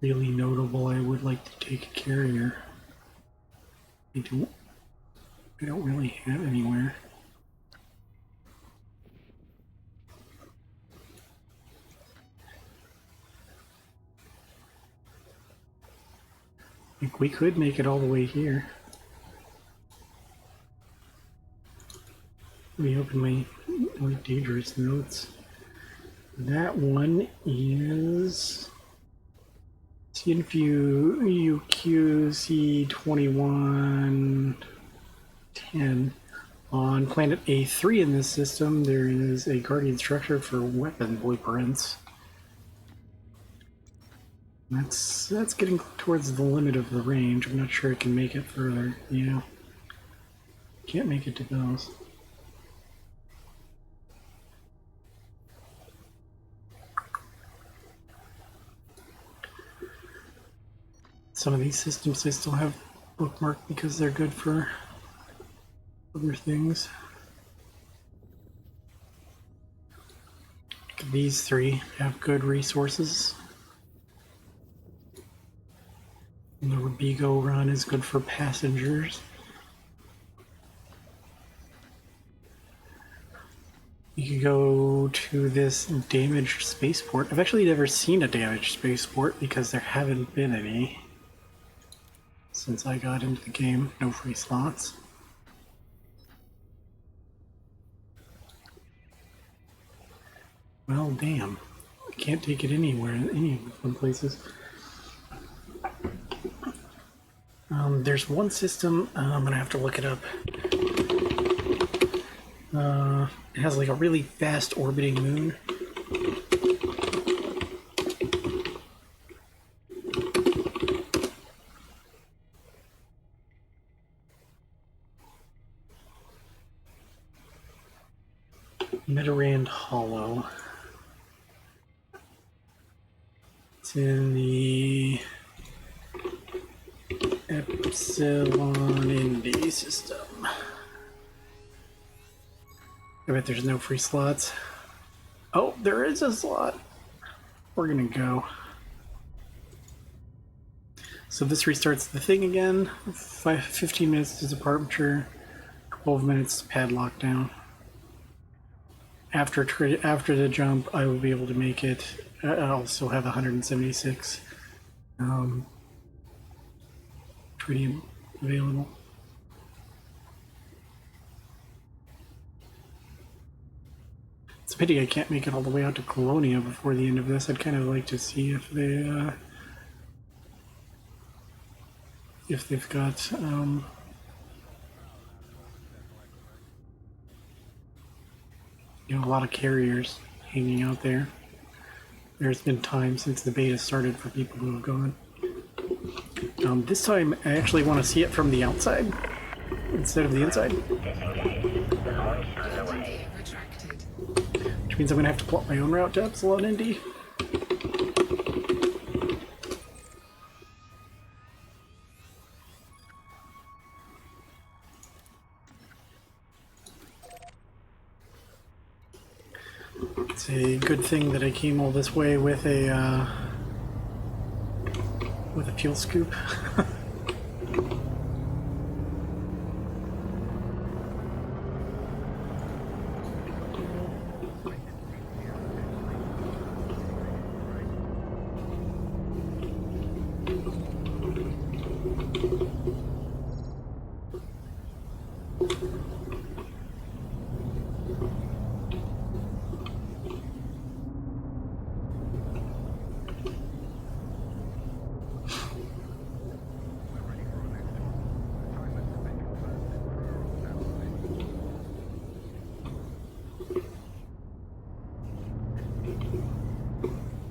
really notable I would like to take a carrier? I don't really have anywhere. I think we could make it all the way here. Let me open my dangerous notes. That one is CNFU UQC2110. On planet A3 in this system, there is a guardian structure for weapon blueprints. That's getting towards the limit of the range. I'm not sure I can make it further. Yeah. Can't make it to those. Some of these systems I still have bookmarked because they're good for other things. These three have good resources. And the Rubigo run is good for passengers. You could go to this damaged spaceport. I've actually never seen a damaged spaceport because there haven't been any since I got into the game. No free slots. Well, damn. I can't take it anywhere in any of the places. There's one system, I'm gonna have to look it up. It has like a really fast orbiting moon. Mitterand Hollow. It's in the Epsilon Indi system. I bet there's no free slots. Oh, there is a slot. We're gonna go. So this restarts the thing again. 15 minutes to departure. 12 minutes padlock down. After the jump, I will be able to make it. I'll still have 176 tritium available. It's a pity I can't make it all the way out to Colonia before the end of this. I'd kind of like to see if they've got a lot of carriers hanging out there. There's been time since the beta started for people who have gone. This time, I actually want to see it from the outside instead of the inside. Which means I'm going to have to plot my own route to Epsilon Indi. It's a good thing that I came all this way with a fuel scoop.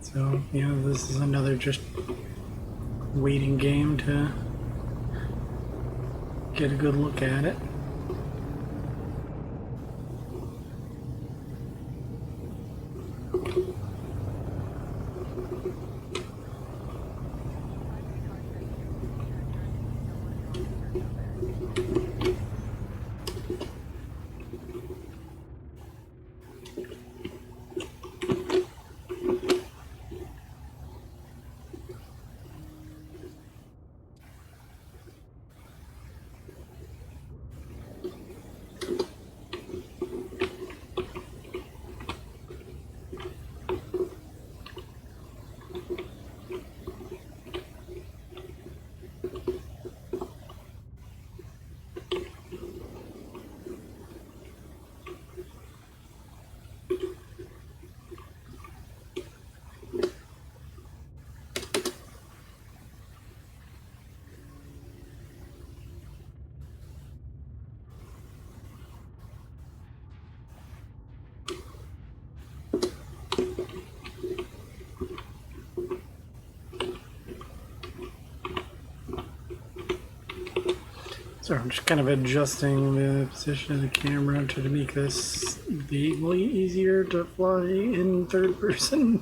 So, yeah, this is another just waiting game to get a good look at it. So I'm just kind of adjusting the position of the camera to make this vaguely easier to fly in third person.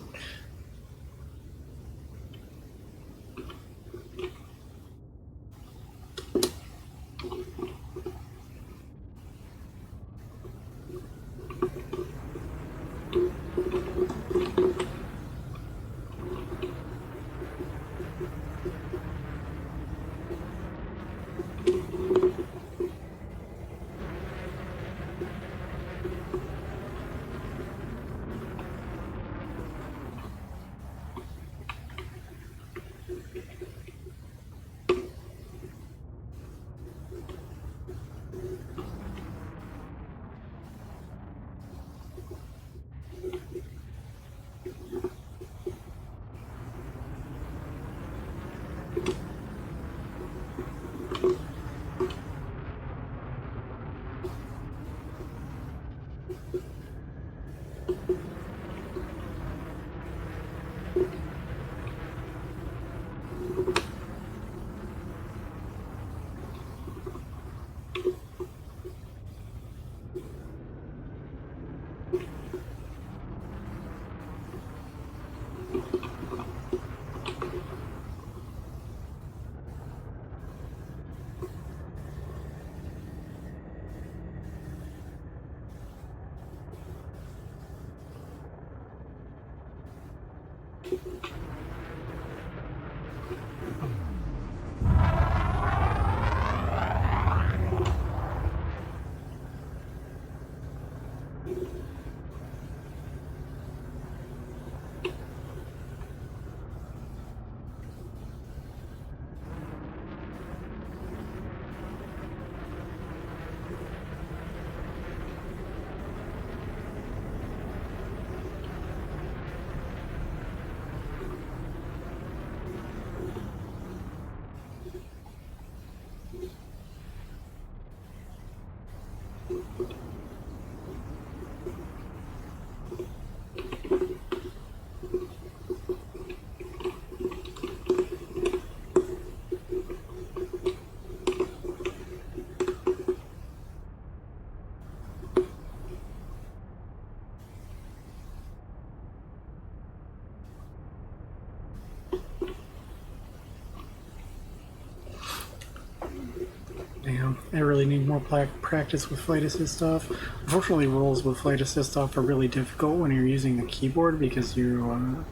I really need more practice with flight assist stuff. Unfortunately, rolls with flight assist stuff are really difficult when you're using the keyboard because you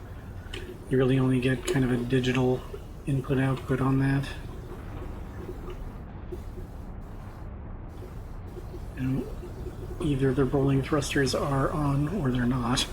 really only get kind of a digital input-output on that. And either the rolling thrusters are on or they're not.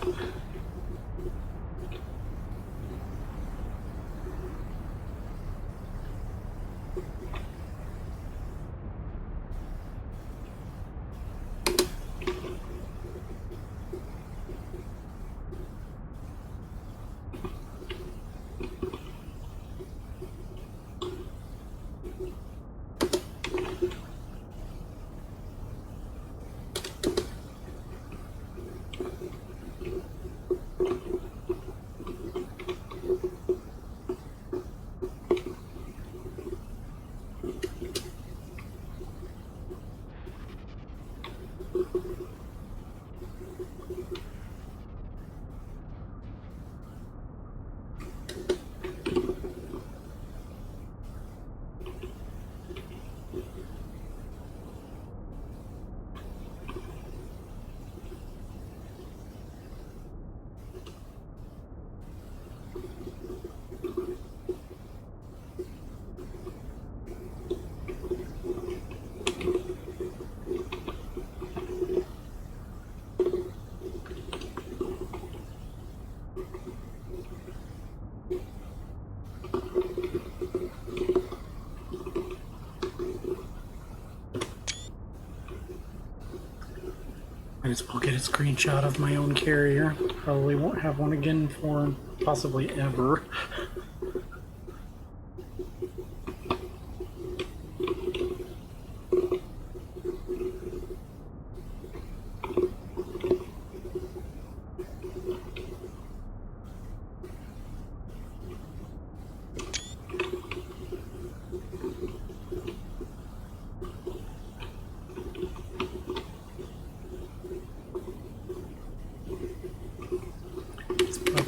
I just will get a screenshot of my own carrier. Probably won't have one again for possibly ever.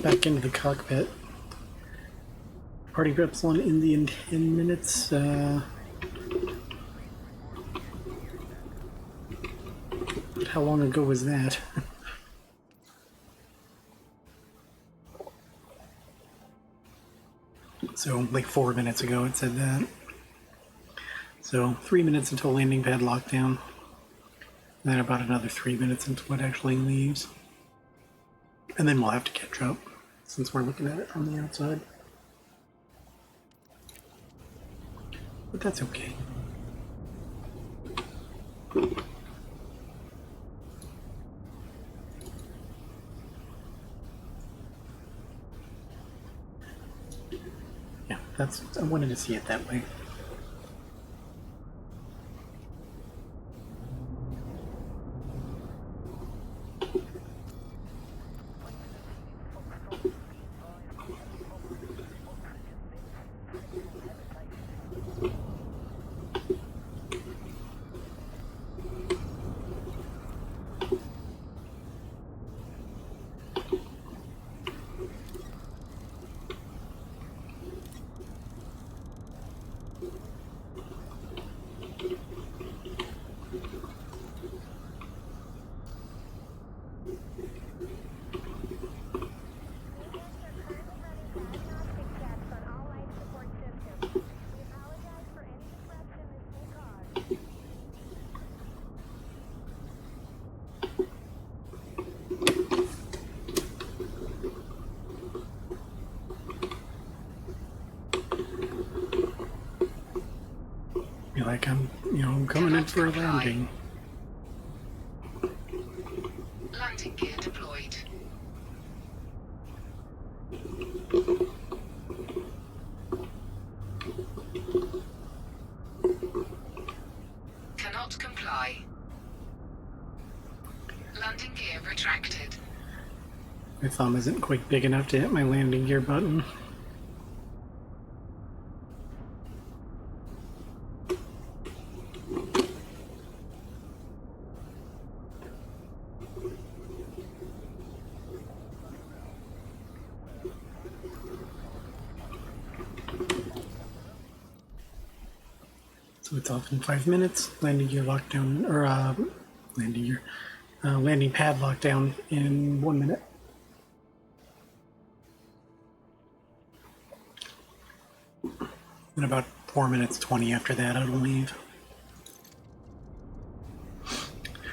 Back into the cockpit. Party for Epsilon Indi in 10 minutes. How long ago was that? So, like 4 minutes ago it said that. So, 3 minutes until landing pad lockdown. And then about another 3 minutes until it actually leaves. And then we'll have to catch up, since we're looking at it from the outside. But that's okay. Yeah, I wanted to see it that way. Like I'm coming in for a landing. Landing gear deployed. Cannot comply. Landing gear retracted. My thumb isn't quite big enough to hit my landing gear button. So it's off in 5 minutes. Landing gear lockdown, or landing pad lockdown in 1 minute. In about 4 minutes 20 after that, it'll leave.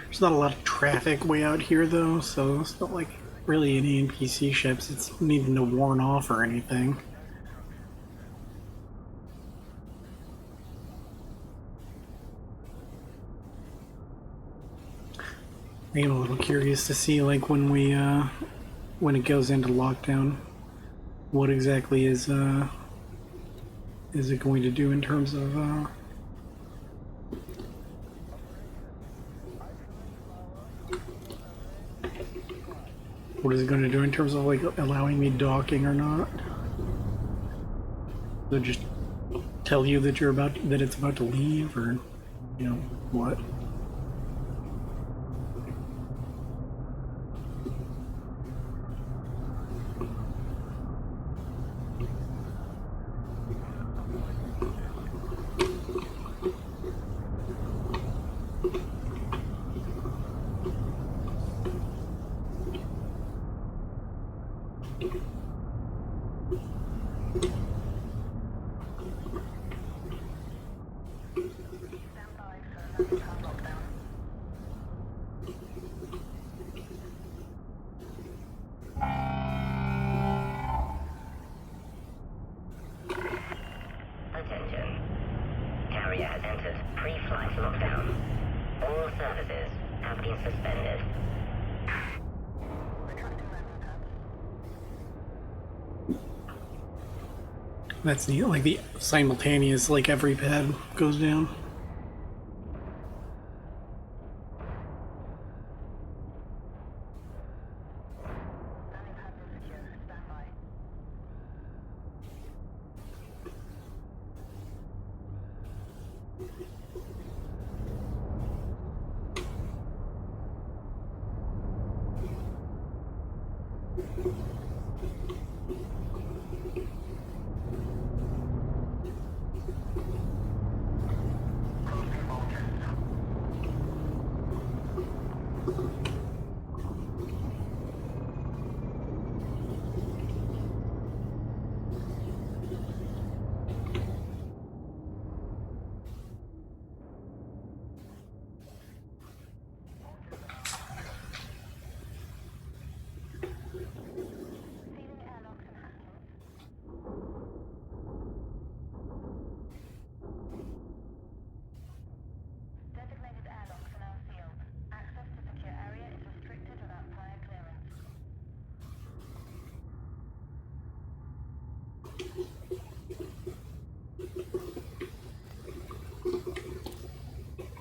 There's not a lot of traffic way out here though, so it's not like really any NPC ships. It's needing to warn off or anything. I am a little curious to see, like, when it goes into lockdown, what exactly is it going to do in terms of what is it going to do in terms of like allowing me docking or not? They'll just tell you that it's about to leave, or what? Attention. Carrier has entered pre-flight lockdown. All services have been suspended. That's neat. Like the simultaneous, like every pad goes down.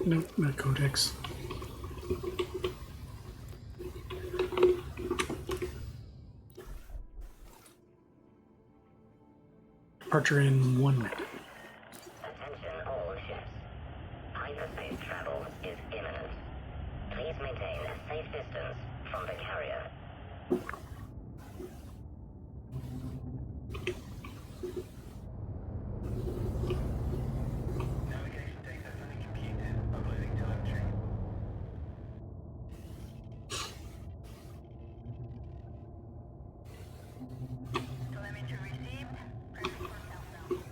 Nope, not codex. Departure in 1 minute. Attention all ships. Hyperspace travel is imminent. Please maintain a safe distance from the carrier. Navigation data fully computed. Uploading telemetry. Telemetry received. Ready for countdown.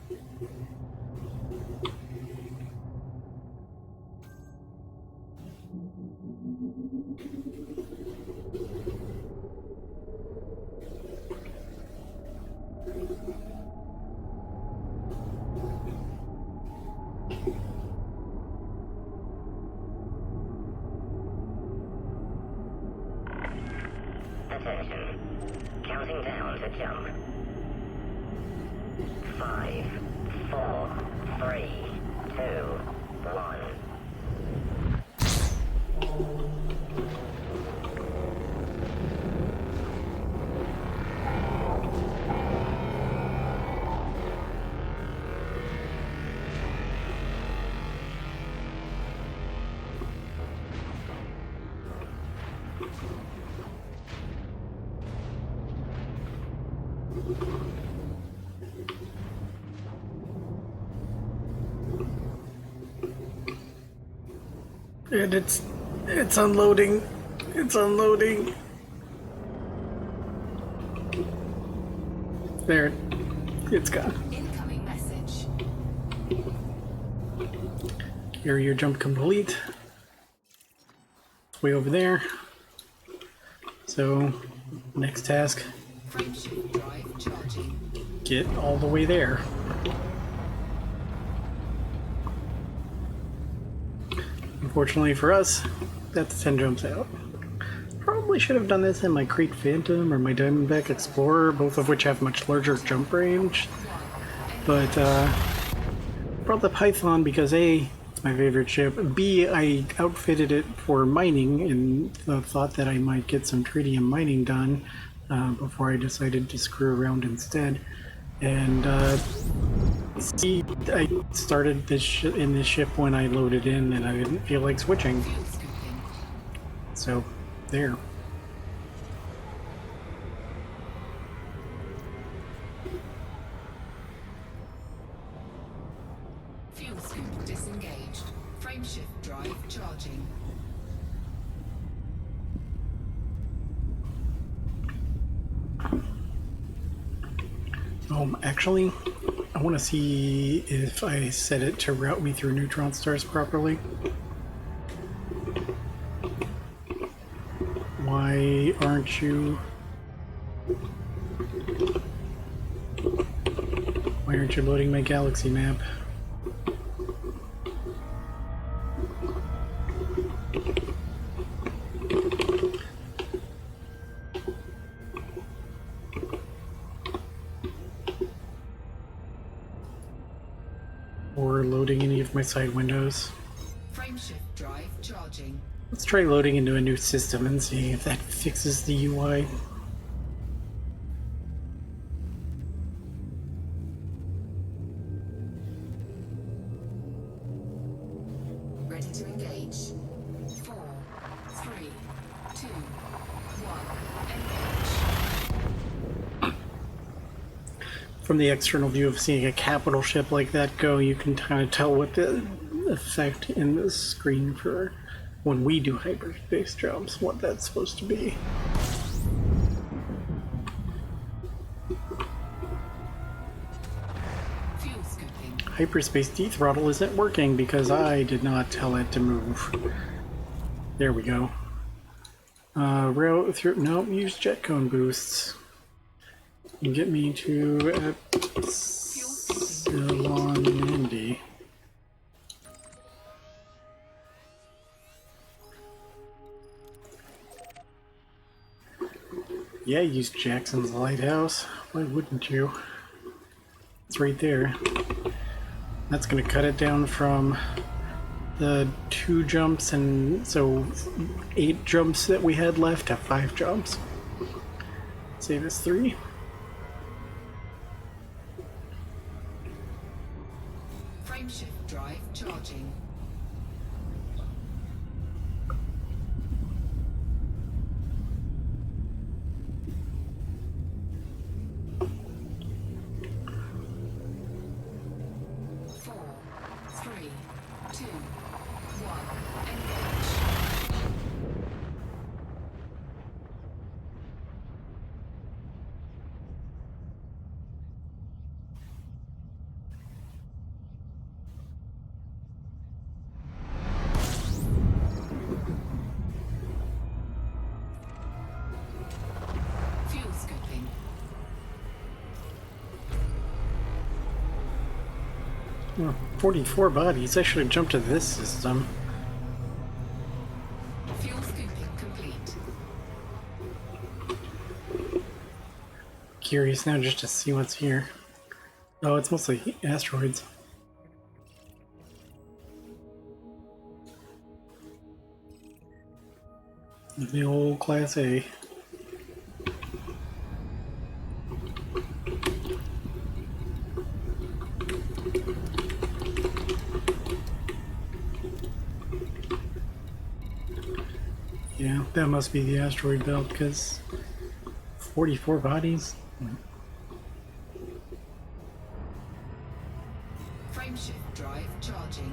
Attention. Counting down to jump. 5, 4, 3, 2, 1. And it's unloading. It's unloading. There. It's gone. Incoming message. Carrier jump complete. It's way over there. So, next task, Frameshift drive charging. get all the way there. Unfortunately for us, that's 10 jumps out. Probably should have done this in my Crete Phantom or my Diamondback Explorer, both of which have much larger jump range. But brought the Python because A, it's my favorite ship. B, I outfitted it for mining in the thought that I might get some tritium mining done before I decided to screw around instead. And C, I started in this ship when I loaded in and I didn't feel like switching. Fuel scooping. So, there. Fuel scoop disengaged. Frameshift drive charging. Actually, I want to see if I set it to route me through neutron stars properly. Why aren't you... Why aren't you loading my galaxy map? Or loading any of my side windows. Frameshift drive charging. Let's try loading into a new system and see if that fixes the UI. Ready to engage. 4, 3, 2, 1. Engage. From the external view of seeing a capital ship like that go, you can kind of tell what the effect in this screen for when we do hyperspace jumps, what that's supposed to be. Fuel scooping. Hyperspace dethrottle isn't working because I did not tell it to move. There we go. Route through, nope, use jet cone boosts. And get me to Epsilon Indi. Yeah, use Jackson's Lighthouse. Why wouldn't you? It's right there. That's gonna cut it down from the 2 jumps, and so 8 jumps that we had left to 5 jumps. Save us 3. Frameshift drive charging. Fuel scooping. 44 bodies. I should have jumped to this system. Fuel scooping complete. Curious now just to see what's here. Oh, it's mostly asteroids. The old Class A. Yeah, that must be the asteroid belt, because 44 bodies? Frameshift drive charging.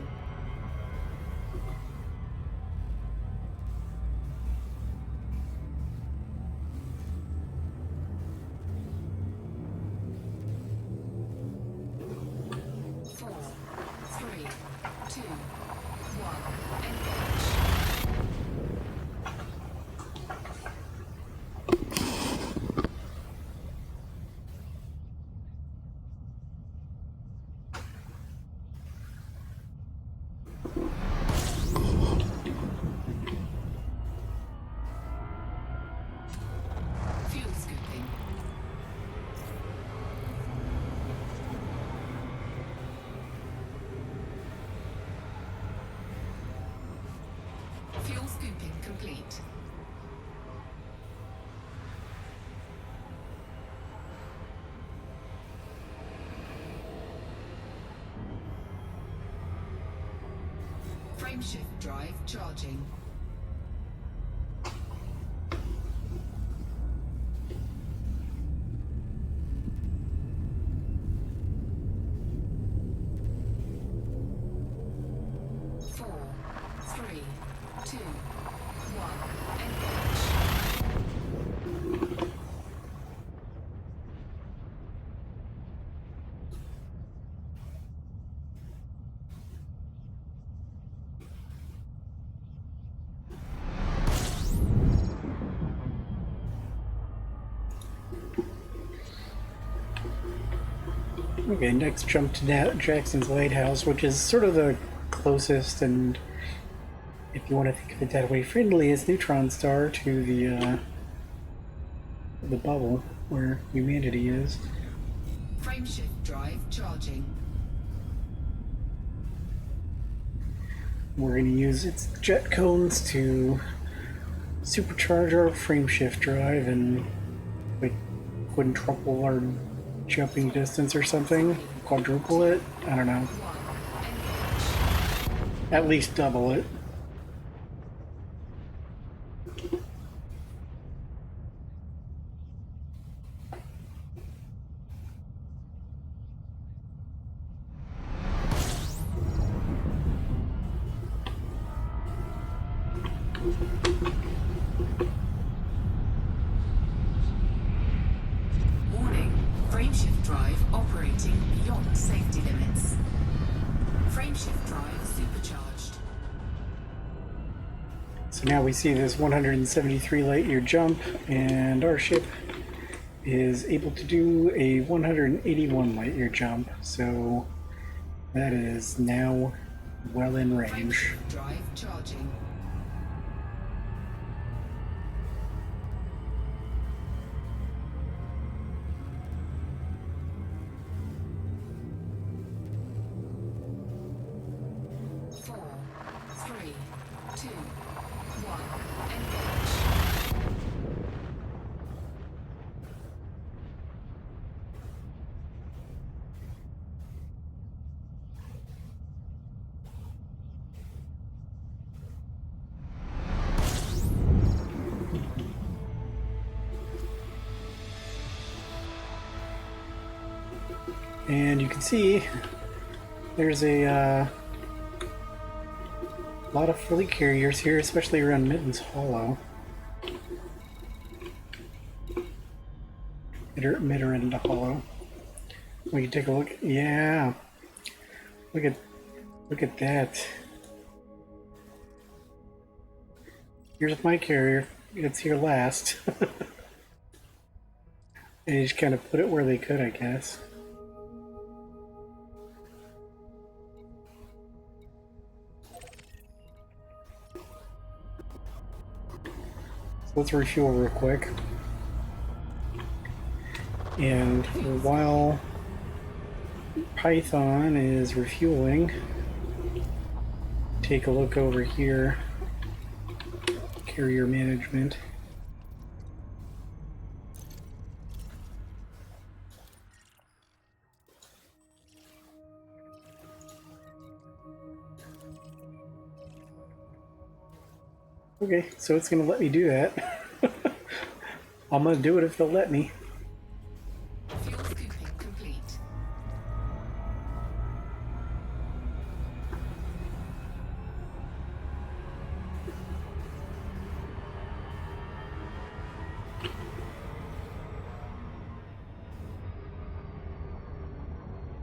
scooping complete. Frameshift drive charging. Four, three, two, one, engage. Okay, next jump to Jackson's Lighthouse, which is sort of the closest and, if you want to think of it that way, friendliest neutron star to the bubble where humanity is. Frameshift drive charging. We're going to use its jet cones to supercharge our frameshift drive and like quintuple our jumping distance or something, quadruple it. I don't know. At least double it. Warning, frameshift drive operating beyond safety limits. Frameshift drive supercharged. So now we see this 173 light year jump, and our ship is able to do a 181 light year jump. So that is now well in range. Frameshift drive charging. Four, three, two, one, engage. And you can see there's a lot of fleet carriers here, especially around Mitterand Hollow. Mitterand Hollow. We can take a look. Yeah, look at that. Here's my carrier. It's here last. They just kind of put it where they could, I guess. So let's refuel real quick. And while Python is refueling, take a look over here. Carrier management. Okay, so it's gonna let me do that. I'm gonna do it if they'll let me. Fuel scooping complete.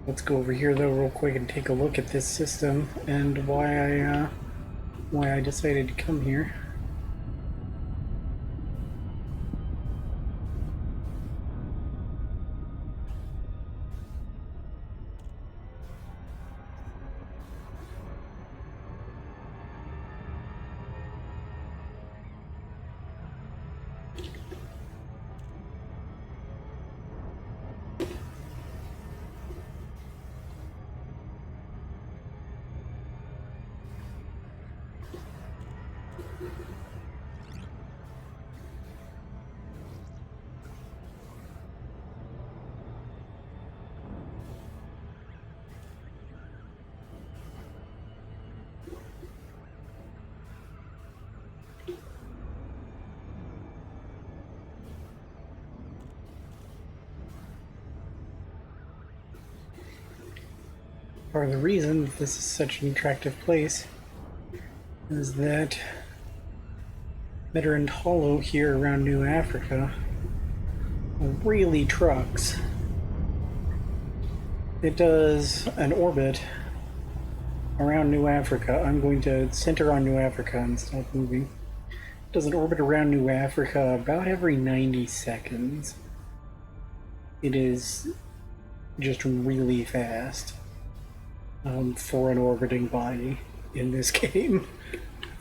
Let's go over here though real quick and take a look at this system and why I decided to come here. part of the reason this is such an attractive place is that Mitterand Hollow here around New Africa really trucks. It does an orbit around New Africa. I'm going to center on New Africa and stop moving. It does an orbit around New Africa about every 90 seconds. It is just really fast for an orbiting body in this game.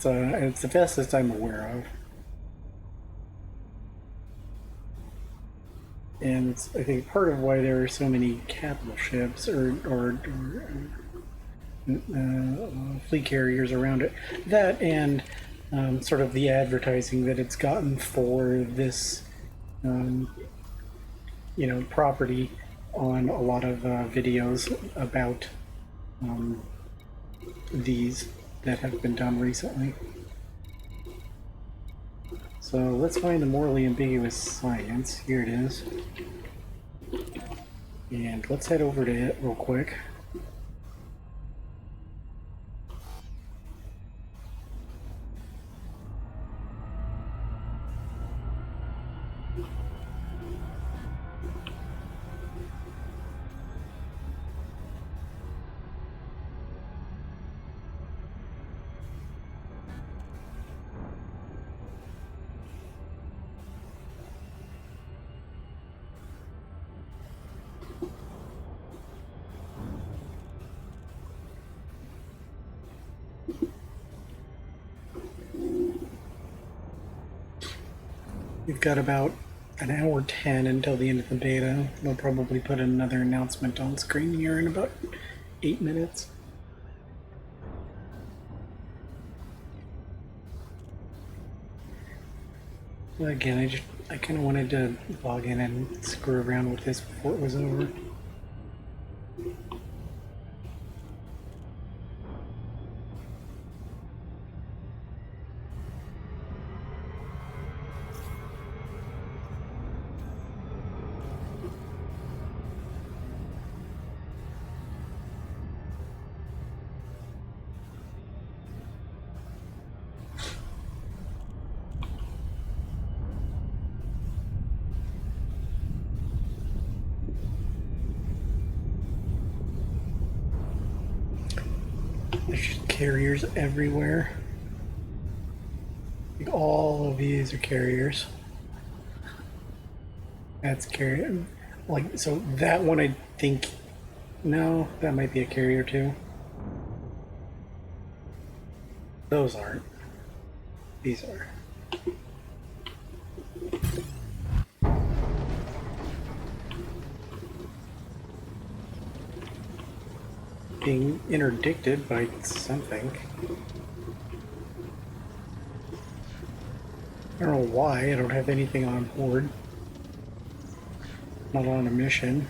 It's the fastest I'm aware of. And it's, I think, part of why there are so many capital ships or fleet carriers around it. That and sort of the advertising that it's gotten for this, property on a lot of videos about these that have been done recently. So let's find the morally ambiguous science. Here it is. And let's head over to it real quick. We've got about an hour 10 until the end of the beta. They'll probably put another announcement on screen here in about 8 minutes. Again, I kind of wanted to log in and screw around with this before it was over. There's carriers everywhere. Like all of these are carriers. That's carrier. Like, so that one I think, no, that might be a carrier too. Those aren't. These are. Being interdicted by something. I don't know why, I don't have anything on board. Not on a mission.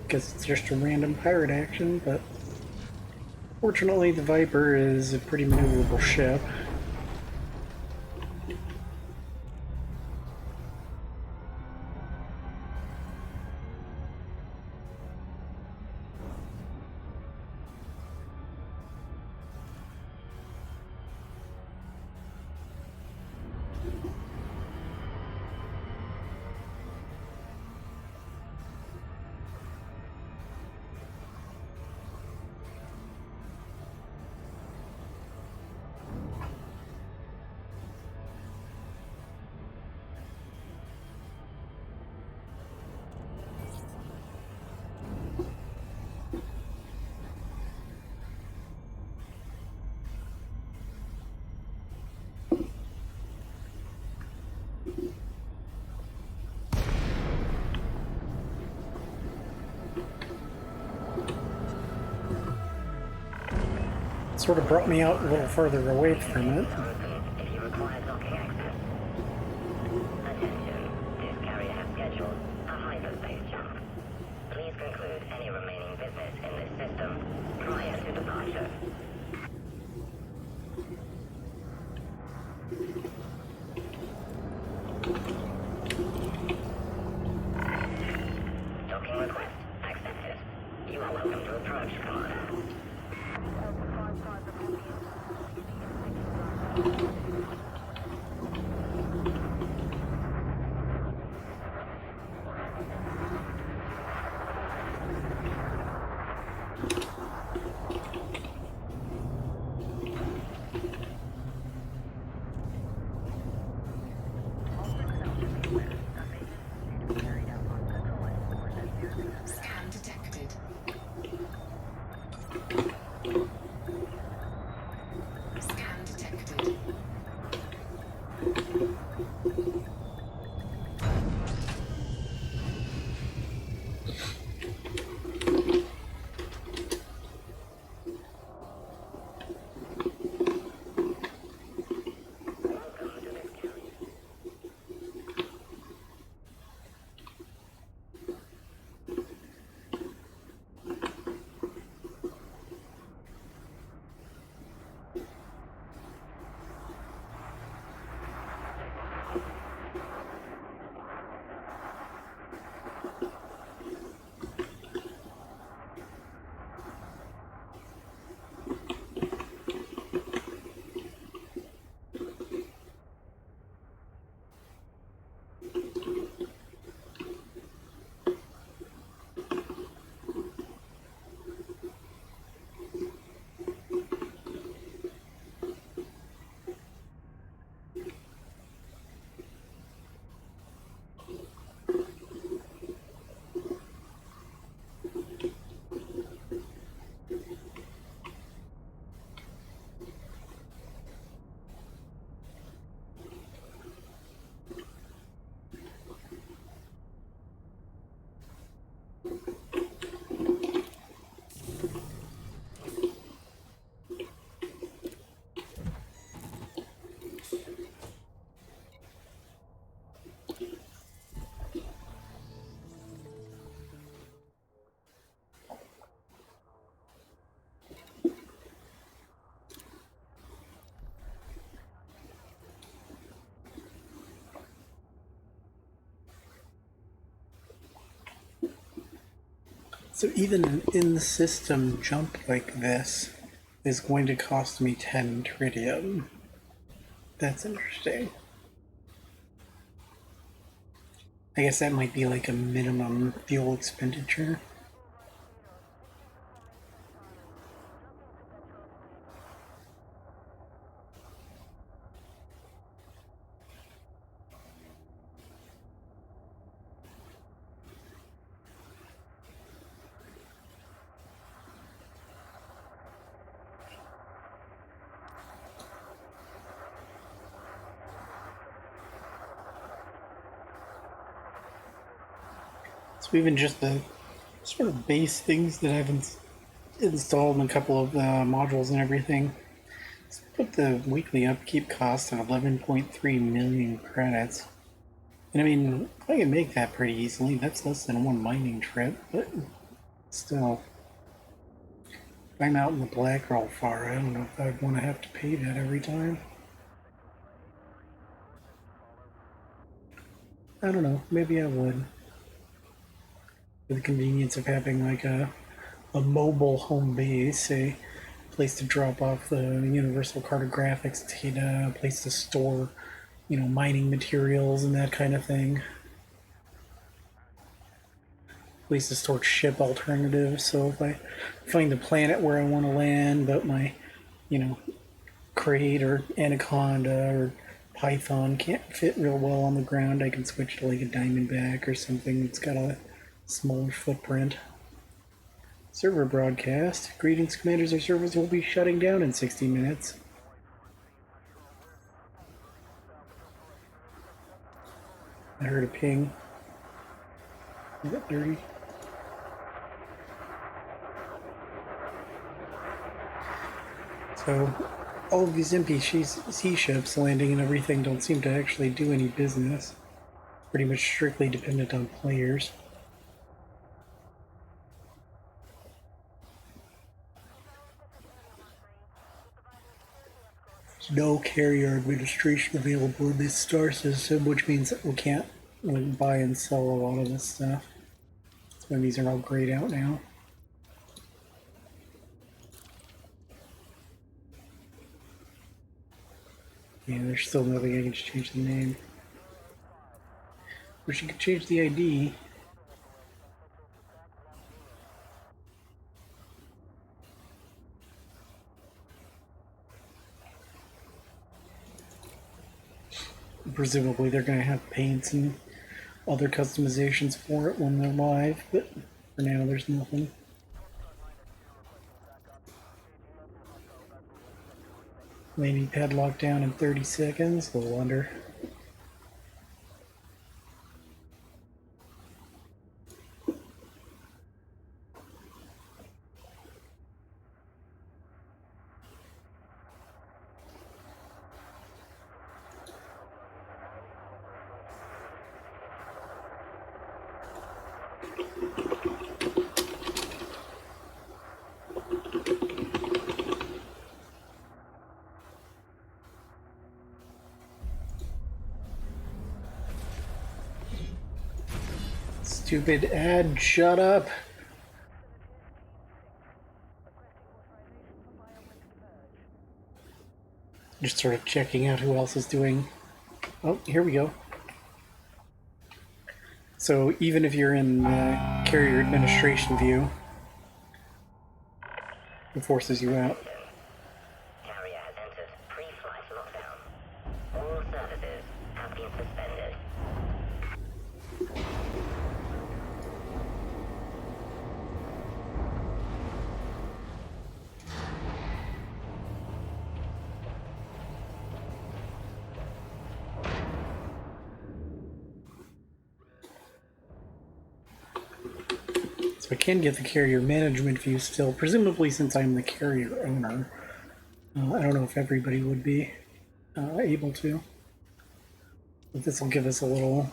Guess it's just a random pirate action, but fortunately the Viper is a pretty maneuverable ship. Sort of brought me out a little further away from it. If you require docking access. Attention, this carrier has scheduled a hyperspace jump. Please conclude any remaining business in this system prior to departure. Docking request accepted. You are welcome to approach, Commander. Scan detected. Scan detected. So even an in-system jump like this is going to cost me 10 tritium. That's interesting. I guess that might be like a minimum fuel expenditure. So even just the sort of base things that I've installed in a couple of modules and everything, let's put the weekly upkeep cost at 11.3 million credits. And I mean, I can make that pretty easily. That's less than one mining trip, but still. If I'm out in the black real far, I don't know if I'd want to have to pay that every time. I don't know, maybe I would. For the convenience of having like a mobile home base, a place to drop off the universal cartographics data, a place to store, mining materials and that kind of thing. Place to store ship alternatives. So if I find the planet where I want to land, but my, you know, crate or anaconda or python can't fit real well on the ground, I can switch to like a diamondback or something that's got a smaller footprint. Server broadcast. Greetings, commanders. Our servers will be shutting down in 60 minutes. I heard a ping. Is that 30? So, all of these NPC ships landing and everything don't seem to actually do any business. Pretty much strictly dependent on players. There's no carrier administration available in this star system, which means that we can't buy and sell a lot of this stuff. That's why these are all grayed out now. Yeah, there's still nothing I can change the name. Wish you could change the ID. Presumably they're going to have paints and other customizations for it when they're live, but for now there's nothing. Maybe padlock down in 30 seconds, a little under. Stupid ad, shut up. Just sort of checking out who else is doing. Oh, here we go. So even if you're in the carrier administration view, it forces you out. Carrier has entered pre-flight lockdown. All services have been suspended. So I can get the carrier management view still, presumably since I'm the carrier owner. I don't know if everybody would be able to. But this will give us a little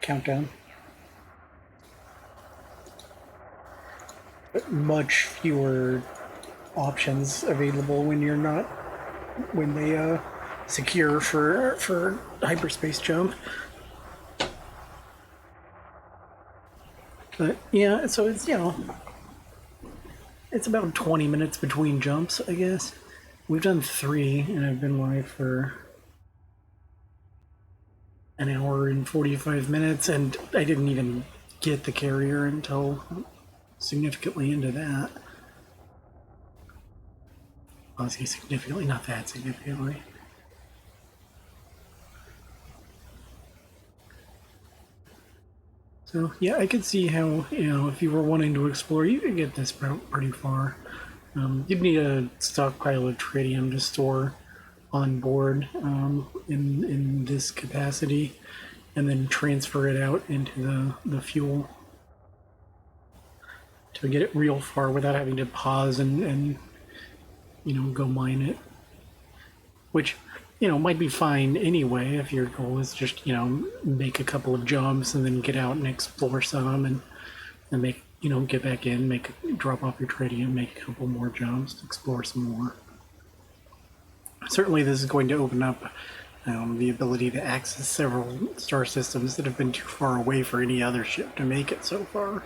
countdown. But much fewer options available when you're not, when they secure for hyperspace jump. But yeah, so it's, you know, it's about 20 minutes between jumps, I guess. We've done 3, and I've been live for an hour and 45 minutes, and I didn't even get the carrier until significantly into that. I'll say significantly, not that significantly. So yeah, I could see how, you know, if you were wanting to explore, you could get this route pretty far. You'd need a stockpile of tritium to store on board in this capacity, and then transfer it out into the fuel to get it real far without having to pause and you know, go mine it. Which, you know, might be fine anyway if your goal is just, you know, make a couple of jumps and then get out and explore some and make, you know, get back in, drop off your tritium, make a couple more jumps, explore some more. Certainly this is going to open up the ability to access several star systems that have been too far away for any other ship to make it so far.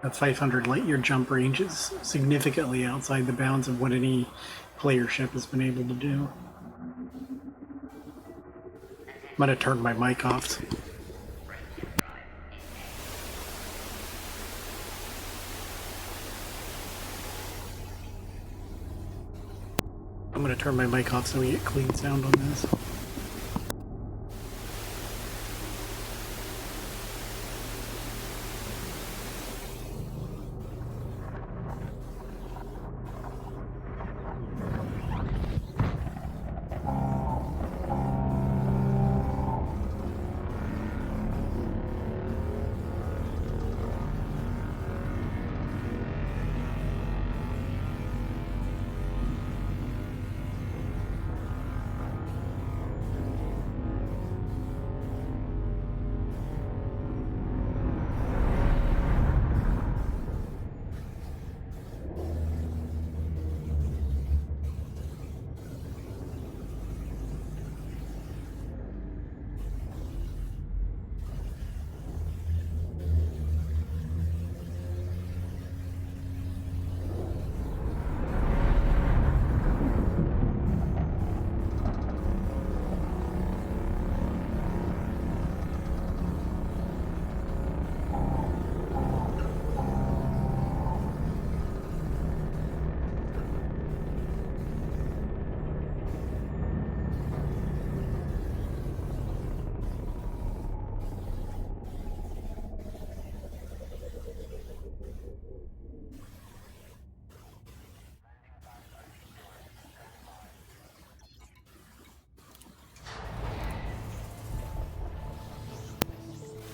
A 500 light year jump range is significantly outside the bounds of what any player ship has been able to do. I'm gonna turn my mic off. I'm gonna turn my mic off so we get clean sound on this.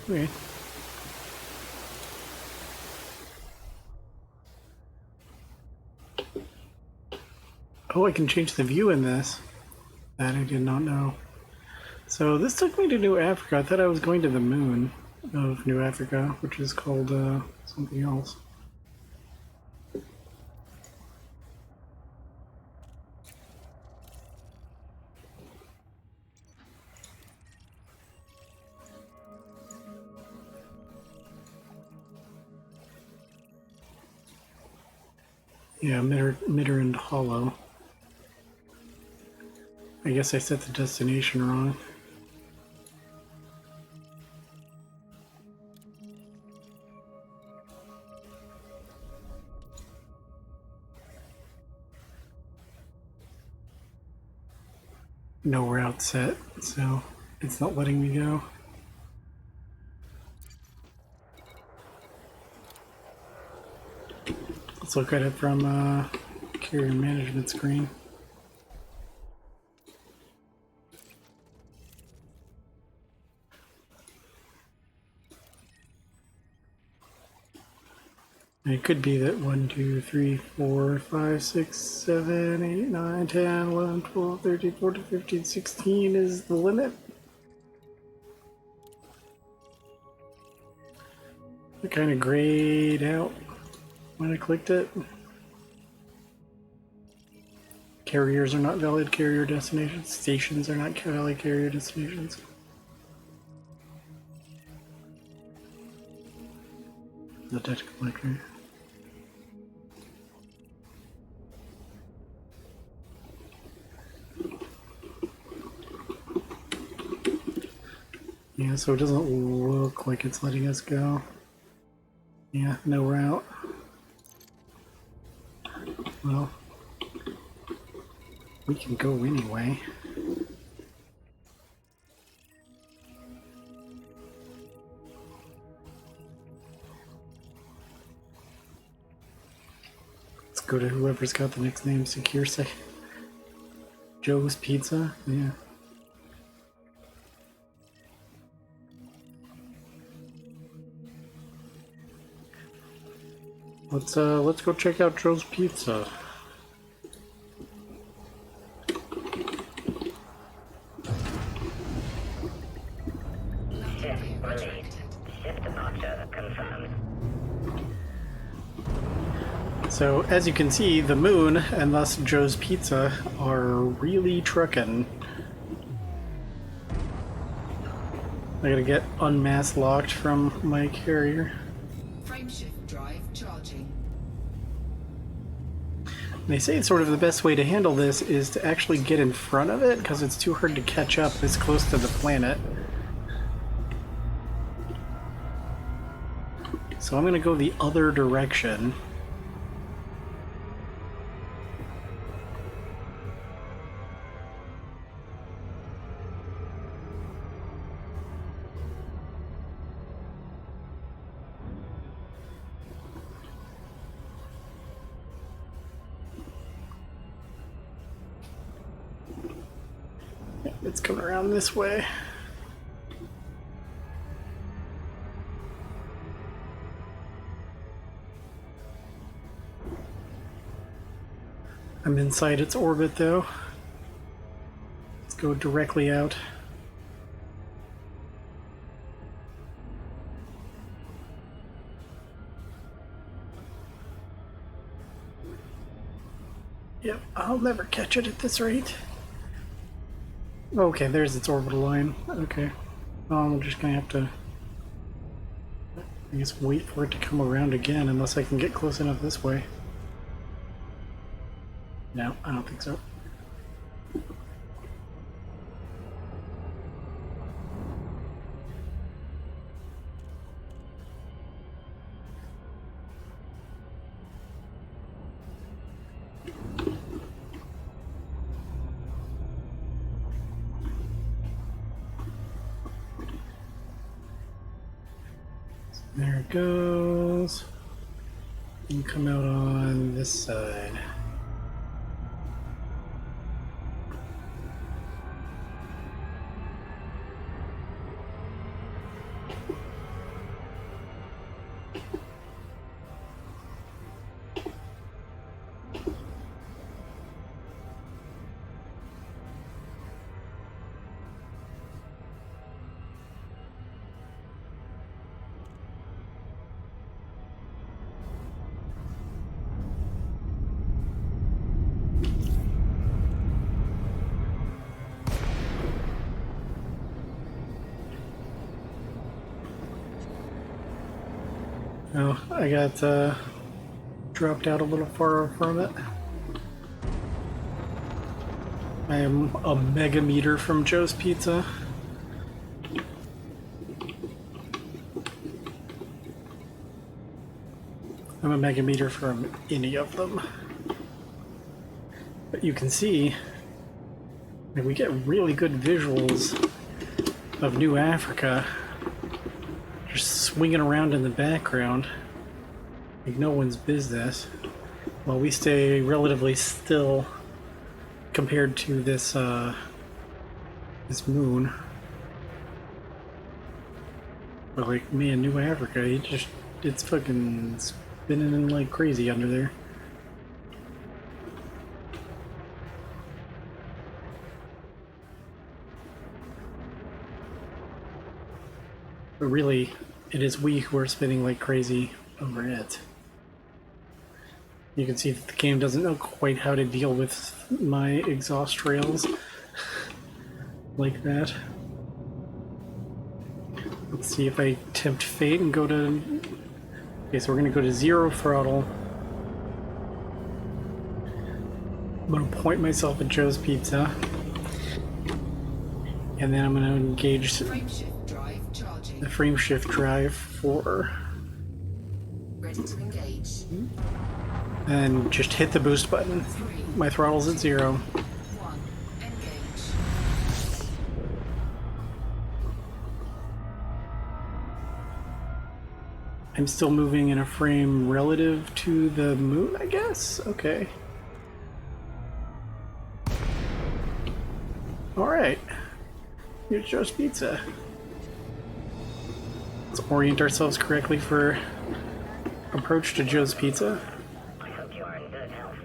Okay. Oh, I can change the view in this. That I did not know. So this took me to New Africa. I thought I was going to the moon of New Africa, which is called something else. Yeah, Mitterand Hollow. I guess I set the destination wrong. No route set, so it's not letting me go. Let's look at it from carrier management screen. And it could be that 1, 2, 3, 4, 5, 6, 7, 8, 9, 10, 11, 12, 13, 14, 15, 16 is the limit. It kind of grayed out when I clicked it. Carriers are not valid carrier destinations. Stations are not valid carrier destinations. The debt collector. Yeah, so it doesn't look like it's letting us go. Yeah, no route. Well, we can go anyway. Let's go to whoever's got the next name. Secure Say. Joe's Pizza? Yeah. Let's go check out Joe's Pizza. Shift released. Shift departure confirmed. So, as you can see, the moon, and thus Joe's Pizza, are really truckin'. I gotta get unmask locked from my carrier. Frameshift drive charging. They say sort of the best way to handle this is to actually get in front of it, because it's too hard to catch up this close to the planet. So I'm gonna go the other direction. It's coming around this way. I'm inside its orbit though. Let's go directly out. Yep, I'll never catch it at this rate. Okay, there's its orbital line. Okay. I'm just gonna have to, I guess, wait for it to come around again, unless I can get close enough this way. No, I don't think so. There it goes. And come out on this side. Oh, I got dropped out a little far from it. I am a mega meter from Joe's Pizza. I'm a mega meter from any of them. But you can see that we get really good visuals of New Africa just swinging around in the background like no one's business while we stay relatively still compared to this this moon. But like, man, New Africa, it's fucking spinning like crazy under there. But really, it is we who are spinning like crazy over it. You can see that the game doesn't know quite how to deal with my exhaust trails like that. Let's see if I tempt fate and go to... Okay, so we're going to go to 0 throttle. I'm going to point myself at Joe's Pizza. And then I'm going to engage Frameshift drive charging. the frame shift drive for... Ready to engage. And just hit the boost button. My throttle's at 0. 1. Engage. I'm still moving in a frame relative to the moon, I guess? Okay. Alright. Here's Joe's Pizza. Let's orient ourselves correctly for approach to Joe's Pizza. I hope you are in good health.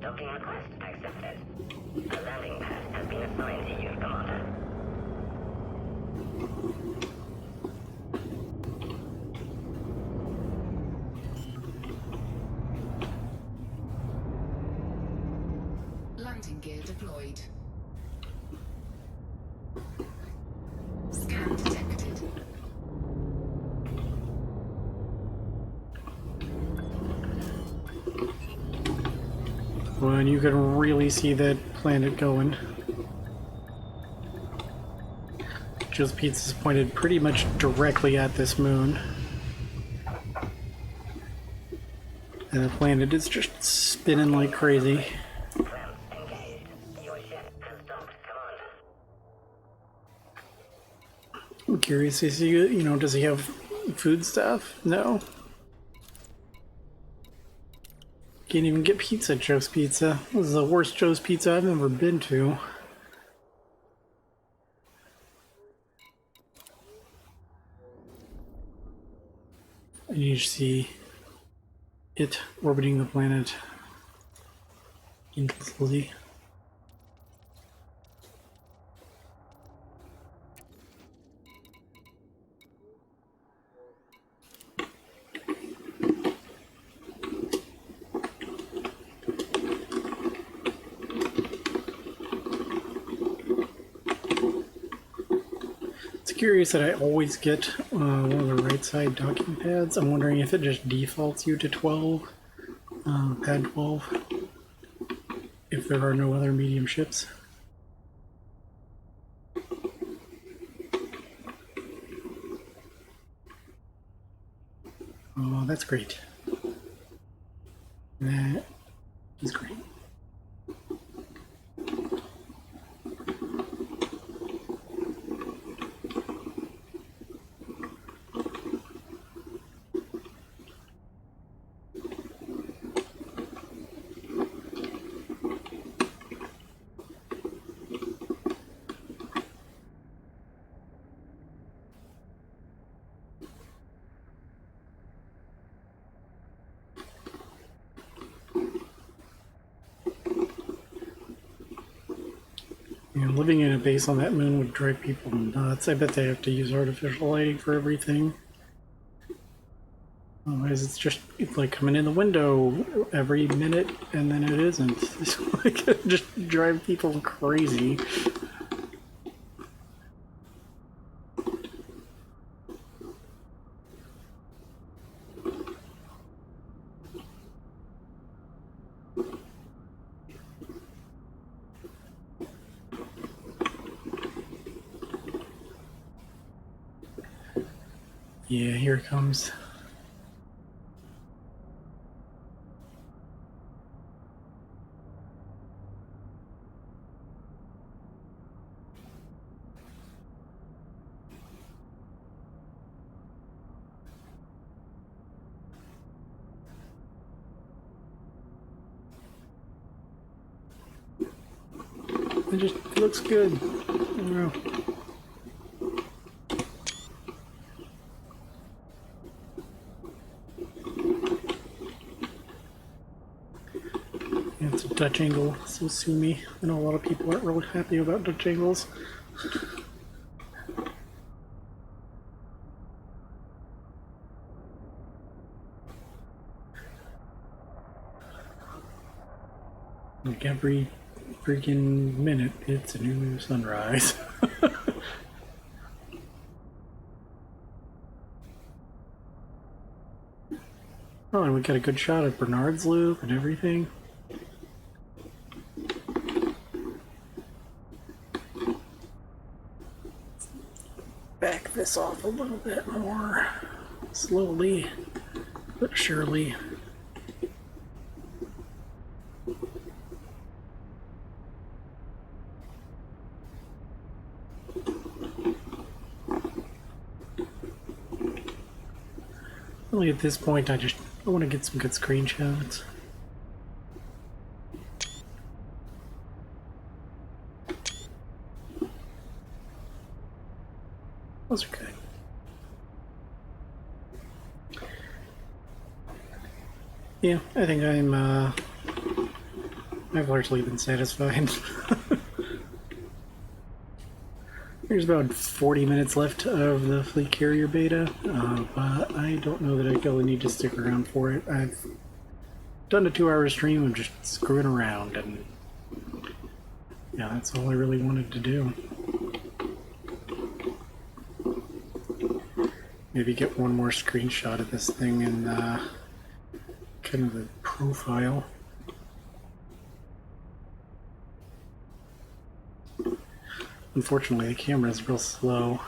Docking request accepted. A landing pad has been assigned to you, Commander. Landing gear deployed. Scan detected. When you can really see that planet going. Joe's Pizza's pointed pretty much directly at this moon. And the planet is just spinning like crazy. Clamp engaged. Your ship has docked, Commander. I'm curious, is he, does he have food stuff? No. Can't even get pizza at Joe's Pizza. This is the worst Joe's Pizza I've ever been to. And you see it orbiting the planet endlessly. Curious that I always get one of the right side docking pads. I'm wondering if it just defaults you to 12, pad 12, if there are no other medium ships. Oh, that's great. That is great. Living in a base on that moon would drive people nuts. I bet they have to use artificial lighting for everything. Oh, Otherwise, it's like coming in the window every minute, and then it isn't. It's like it just drive people crazy. Yeah, here it comes. It looks good. I don't know. Yeah, it's a Dutch angle, so sue me. I know a lot of people aren't really happy about Dutch angles. Like every freaking minute, it's a new sunrise. Oh, and we got a good shot of Bernard's Loop and everything. Back this off a little bit more, slowly but surely. Really, at this point, I want to get some good screenshots. Those are good. Yeah, I think I've largely been satisfied. There's about 40 minutes left of the Fleet Carrier beta, but I don't know that I really need to stick around for it. I've done a 2-hour stream of just screwing around, and yeah, that's all I really wanted to do. Maybe get one more screenshot of this thing in kind of the profile. Unfortunately, the camera is real slow.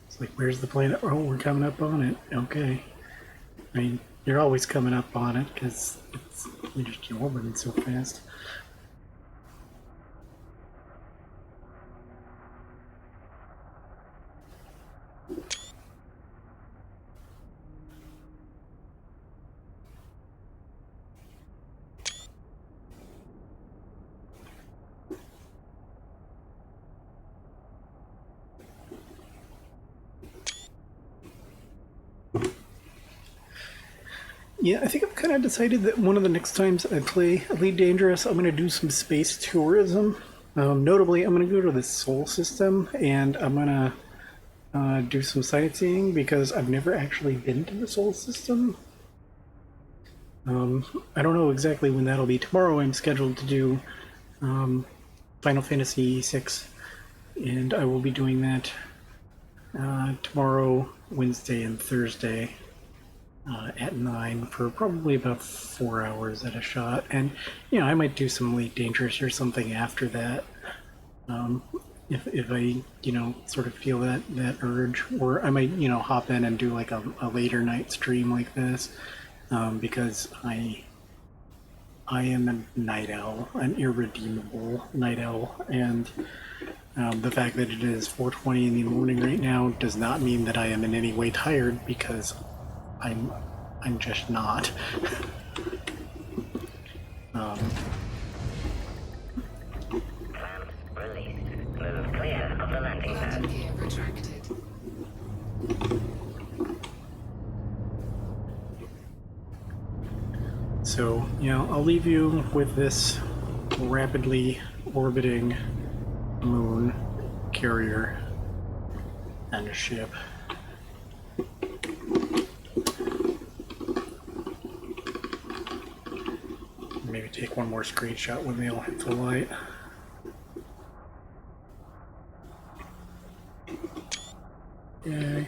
It's like, where's the planet? Oh, we're coming up on it. Okay. I mean, you're always coming up on it because you're just orbiting so fast. Yeah, I think I've kind of decided that one of the next times I play Elite Dangerous, I'm going to do some space tourism. Notably, I'm going to go to the Sol system, and I'm going to do some sightseeing because I've never actually been to the Sol system. I don't know exactly when that'll be. Tomorrow I'm scheduled to do Final Fantasy VI, and I will be doing that tomorrow, Wednesday, and Thursday. At 9 for probably about 4 hours at a shot, and you know, I might do some Elite Dangerous or something after that, if I, you know, sort of feel that urge, or I might, you know, hop in and do like a later night stream like this, because I am a night owl, an irredeemable night owl, and the fact that it is 4:20 in the morning right now does not mean that I am in any way tired, because I'm just not. Clamps released. Move clear of the landing Landing pad. gear retracted. So, I'll leave you with this rapidly orbiting moon carrier and a ship. Maybe take one more screenshot when they'll hit the light. Yay.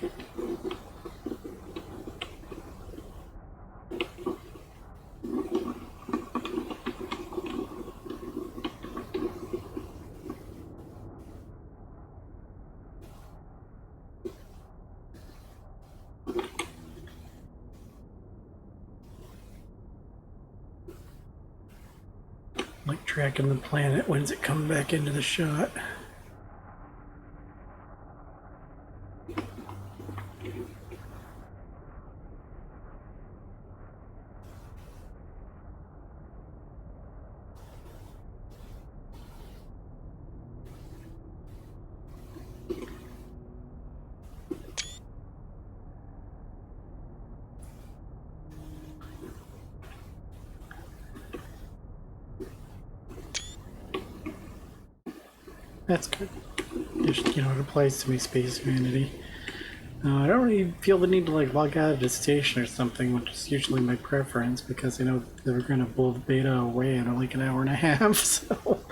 Like tracking the planet. When's it coming back into the shot? That's good. Just, it applies to me, Space Vanity. I don't really feel the need to log out of the station or something, which is usually my preference because I know they're going to blow the beta away in like an hour and a half. So,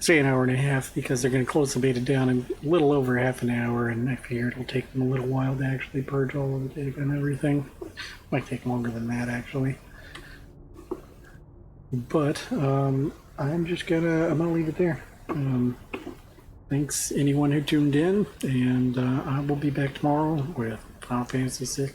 say an hour and a half because they're going to close the beta down in a little over half an hour, and I figure it'll take them a little while to actually purge all of the data and everything. Might take longer than that actually. But I'm gonna leave it there. Thanks anyone who tuned in, and I will be back tomorrow with Final Fantasy VI.